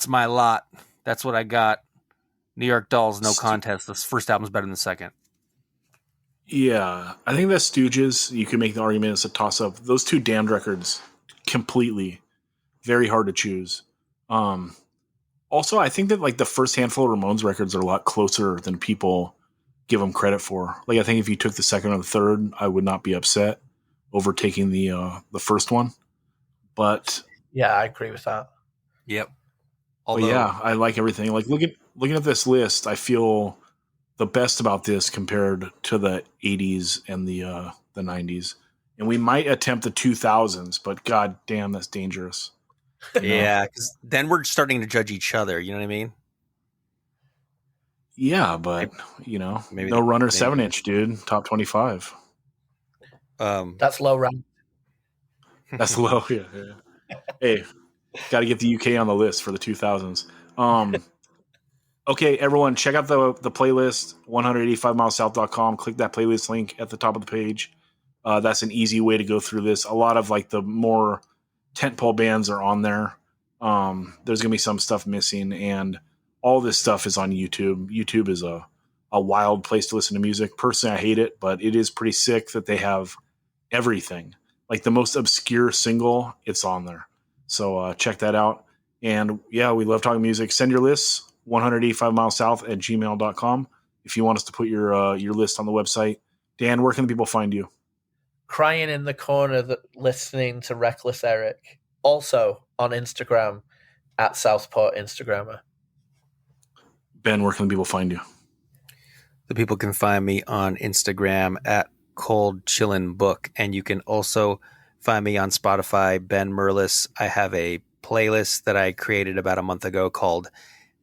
my lot. That's what I got. New York Dolls, no contest. The first album's better than the second. Yeah, I think that Stooges, you can make the argument it's a toss-up. Those two Damned records, completely, very hard to choose. Also, I think that like the first handful of Ramones records are a lot closer than people give them credit for. Like, I think if you took the second or the third, I would not be upset over taking the first one. But yeah, I agree with that. Yep. Although, yeah, I like everything. Like looking at this list, I feel the best about this compared to the 80s and the 90s. And we might attempt the 2000s, but god damn, that's dangerous. Yeah, because then we're starting to judge each other. You know what I mean? Yeah, but maybe no Runner 7-inch, dude. Top 25. That's low round. That's low. Yeah. Hey, got to get the UK on the list for the 2000s. Okay, everyone, check out the playlist, 185milessouth.com. Click that playlist link at the top of the page. That's an easy way to go through this. A lot of like the more tentpole bands are on there. There's gonna be some stuff missing, and all this stuff is on YouTube. YouTube is a wild place to listen to music. Personally, I hate it, but it is pretty sick that they have everything. Like the most obscure single, it's on there. So check that out. And yeah, we love talking music. Send your lists, 185milessouth@gmail.com if you want us to put your list on the website. Dan, where can people find you? Crying in the corner, listening to Reckless Eric. Also on Instagram at Southport Instagrammer. Ben, where can people find you? The people can find me on Instagram at Cold Chillin' Book, and you can also find me on Spotify, Ben Merlis. I have a playlist that I created about a month ago called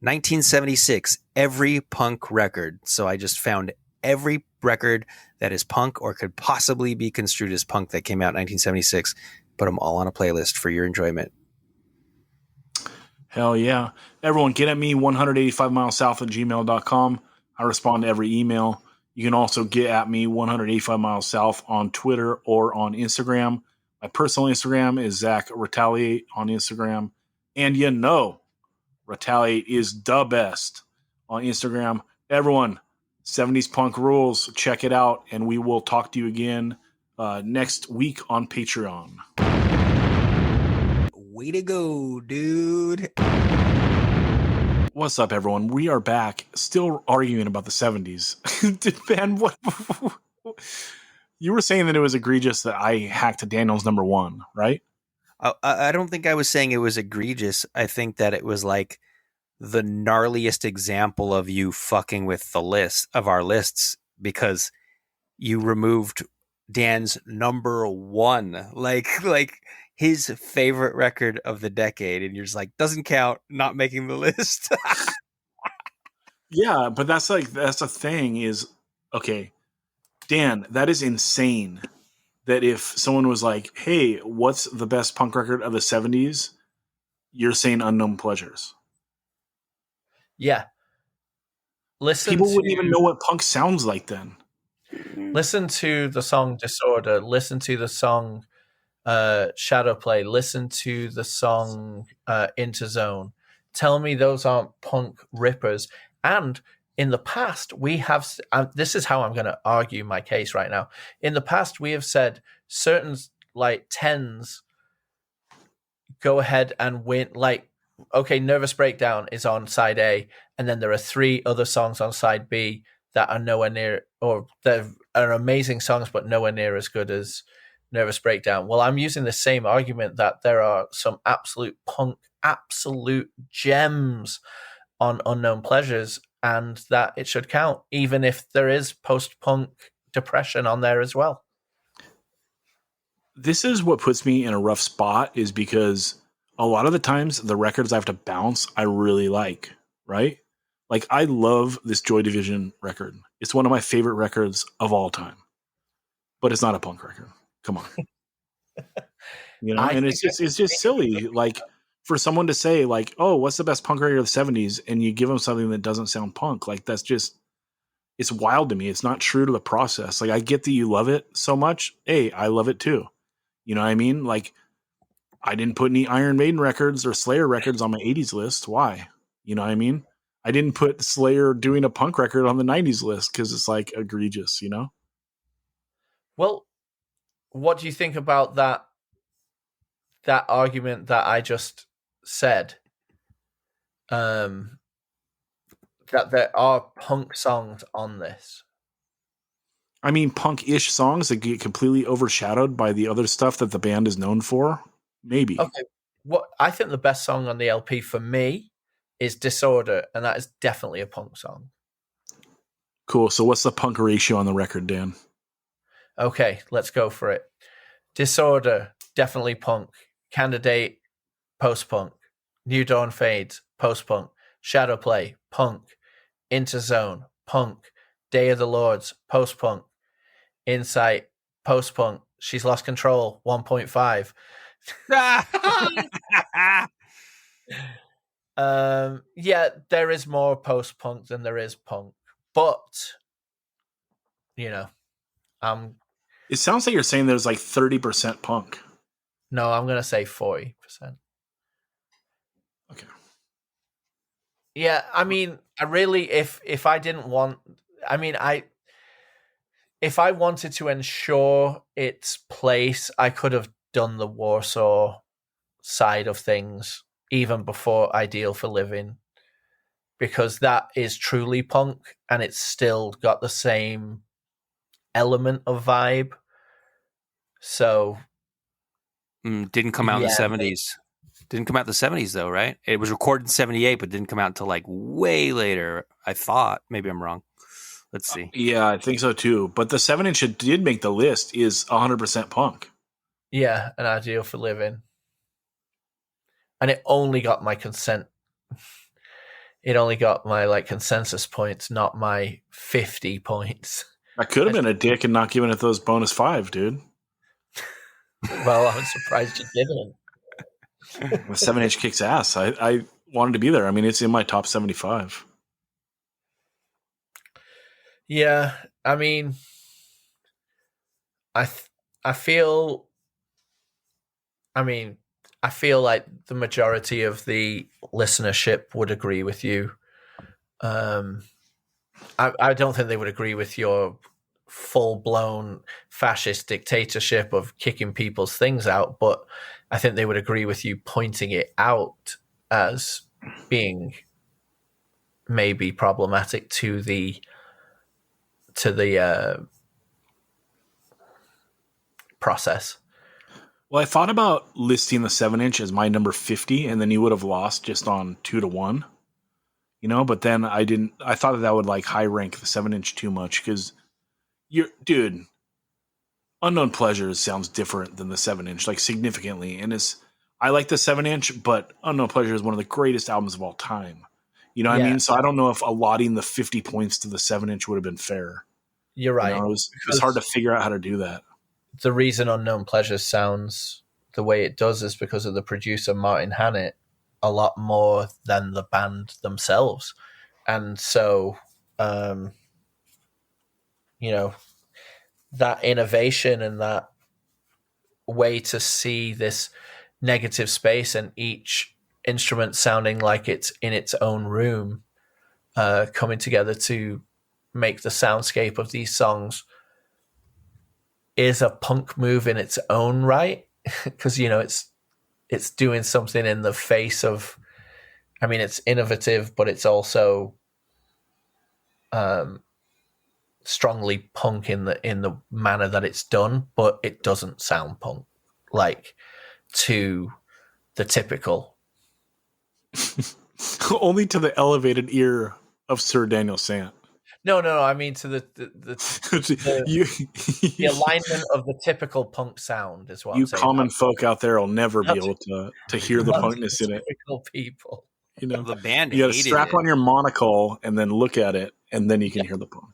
1976, Every Punk Record. So I just found every record that is punk or could possibly be construed as punk that came out in 1976, put them all on a playlist for your enjoyment. Hell yeah. Everyone, get at me, 185milessouth@gmail.com. I respond to every email. You can also get at me, 185milessouth, on Twitter or on Instagram. My personal Instagram is Zach Retaliate on Instagram. And Retaliate is the best on Instagram. Everyone, 70s Punk rules. Check it out, and we will talk to you again next week on Patreon. Way to go, dude. What's up, everyone? We are back, still arguing about the 70s. Ben, what? You were saying that it was egregious that I hacked Daniel's number one, right? I don't think I was saying it was egregious. I think that it was like the gnarliest example of you fucking with the list of our lists because you removed Dan's number one, like his favorite record of the decade, and you're just like, doesn't count, not making the list. Yeah, but that's the thing is, okay, Dan, that is insane. That if someone was like, hey, what's the best punk record of the 70s? You're saying Unknown Pleasures. Yeah. listen People to, wouldn't even know what punk sounds like then. listen to the song Disorder, listen to the song Shadow Play, listen to the song Interzone. Tell me those aren't punk rippers. And in the past, we have, this is how I'm going to argue my case right now. In the past, we have said certain like tens go ahead and win. Like, okay, Nervous Breakdown is on side A, and then there are 3 other songs on side B that are nowhere near, or that are amazing songs, but nowhere near as good as Nervous Breakdown. Well, I'm using the same argument that there are some absolute punk, absolute gems on Unknown Pleasures, and that it should count, even if there is post-punk depression on there as well. This is what puts me in a rough spot, is because a lot of the times the records I have to bounce, I really like, right? Like, I love this Joy Division record. It's one of my favorite records of all time, but it's not a punk record. Come on. You know, and it's just silly. Like, for someone to say like, oh, what's the best punk record of the 70s? And you give them something that doesn't sound punk. Like, that's just, it's wild to me. It's not true to the process. Like, I get that you love it so much. Hey, I love it too. You know what I mean? Like, I didn't put any Iron Maiden records or Slayer records on my 80s list. Why? You know what I mean? I didn't put Slayer doing a punk record on the 90s list because it's like egregious, you know? Well, what do you think about that argument that I just said? That there are punk songs on this. I mean, punk-ish songs that get completely overshadowed by the other stuff that the band is known for. Maybe. Okay. What I think the best song on the LP for me is Disorder, and that is definitely a punk song. Cool. So what's the punk ratio on the record, Dan? Okay, let's go for it. Disorder, definitely punk. Candidate, post-punk. New Dawn Fades, post-punk. Shadow Play, punk. Interzone, punk. Day of the Lords, post-punk. Insight, post-punk. She's Lost Control, 1.5. Yeah, there is more post-punk than there is punk. But, you know, it sounds like you're saying there's like 30% punk. No, I'm going to say 40%. Okay. Yeah, I mean, I really, if I didn't want, I mean, if I wanted to ensure its place, I could have done the Warsaw side of things even before Ideal for Living, because that is truly punk and it's still got the same element of vibe. So didn't come out in the 70s. Didn't come out in the 70s though, right? It was recorded in 78, but didn't come out until like way later, I thought. Maybe I'm wrong. Let's see. Yeah, I think so too. But the 7-inch that did make the list is 100% punk. Yeah, An Ideal for Living. And it only got my consent. It only got my like consensus points, not my 50 points. I could have been a dick and not given it those bonus 5, dude. Well, I'm surprised you didn't. The 7-inch kicks ass. I wanted to be there. I mean, it's in my top 75. Yeah, I mean, I feel like the majority of the listenership would agree with you. I don't think they would agree with your full-blown fascist dictatorship of kicking people's things out, but I think they would agree with you pointing it out as being maybe problematic to the process. Well, I thought about listing the 7-inch as my number 50, and then you would have lost just on 2-1, you know. But then I didn't. I thought that would like high rank the 7-inch too much because dude, Unknown Pleasures sounds different than the 7-inch, like significantly. And I like the 7-inch, but Unknown Pleasure is one of the greatest albums of all time. You know what I mean? So I don't know if allotting the 50 points to the 7-inch would have been fair. You're right. You know, it was hard to figure out how to do that. The reason Unknown Pleasures sounds the way it does is because of the producer Martin Hannett a lot more than the band themselves. And so you know, that innovation and that way to see this negative space and each instrument sounding like it's in its own room, coming together to make the soundscape of these songs is a punk move in its own right. Because, you know, it's doing something in the face of, I mean, it's innovative, but it's also strongly punk in the manner that it's done, but it doesn't sound punk like to the typical. Only to the elevated ear of Sir Daniel Sant. No. I mean to the alignment of the typical punk sound is what you I'm saying. common folk out there will never be able to hear the Not punkness in it. typical people. You know, The band you got to hated strap it. on your monocle and then look at it, and then you can hear the punk.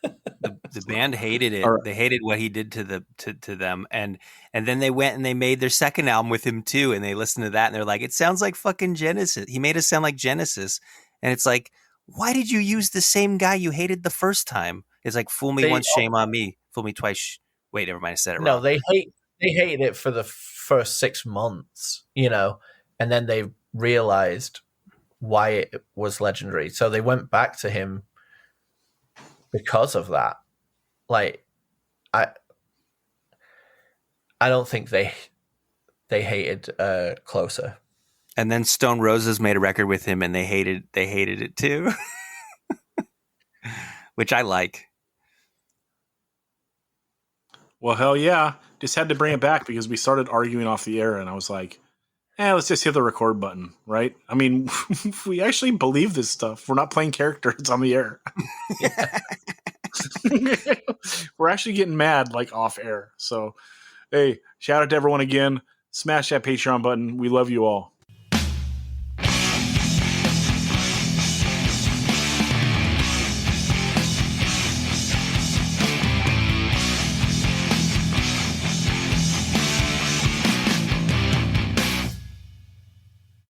The band hated it. All right. They hated what he did to them, and then they went and they made their second album with him too, and they listened to that and they're like, it sounds like fucking Genesis. He made us sound like Genesis, and it's like, why did you use the same guy you hated the first time? It's like, fool me once, shame on me. Fool me twice. Wait, never mind. I said it wrong. No, they hated it for the first 6 months, you know, and then they realized why it was legendary. So they went back to him because of that. Like, I don't think they hated Closer. And then Stone Roses made a record with him, and they hated it too, which I like. Well, hell yeah. Just had to bring it back because we started arguing off the air, and I was like, let's just hit the record button, right? I mean, we actually believe this stuff. We're not playing characters on the air. We're actually getting mad, like, off air. So, hey, shout out to everyone again. Smash that Patreon button. We love you all.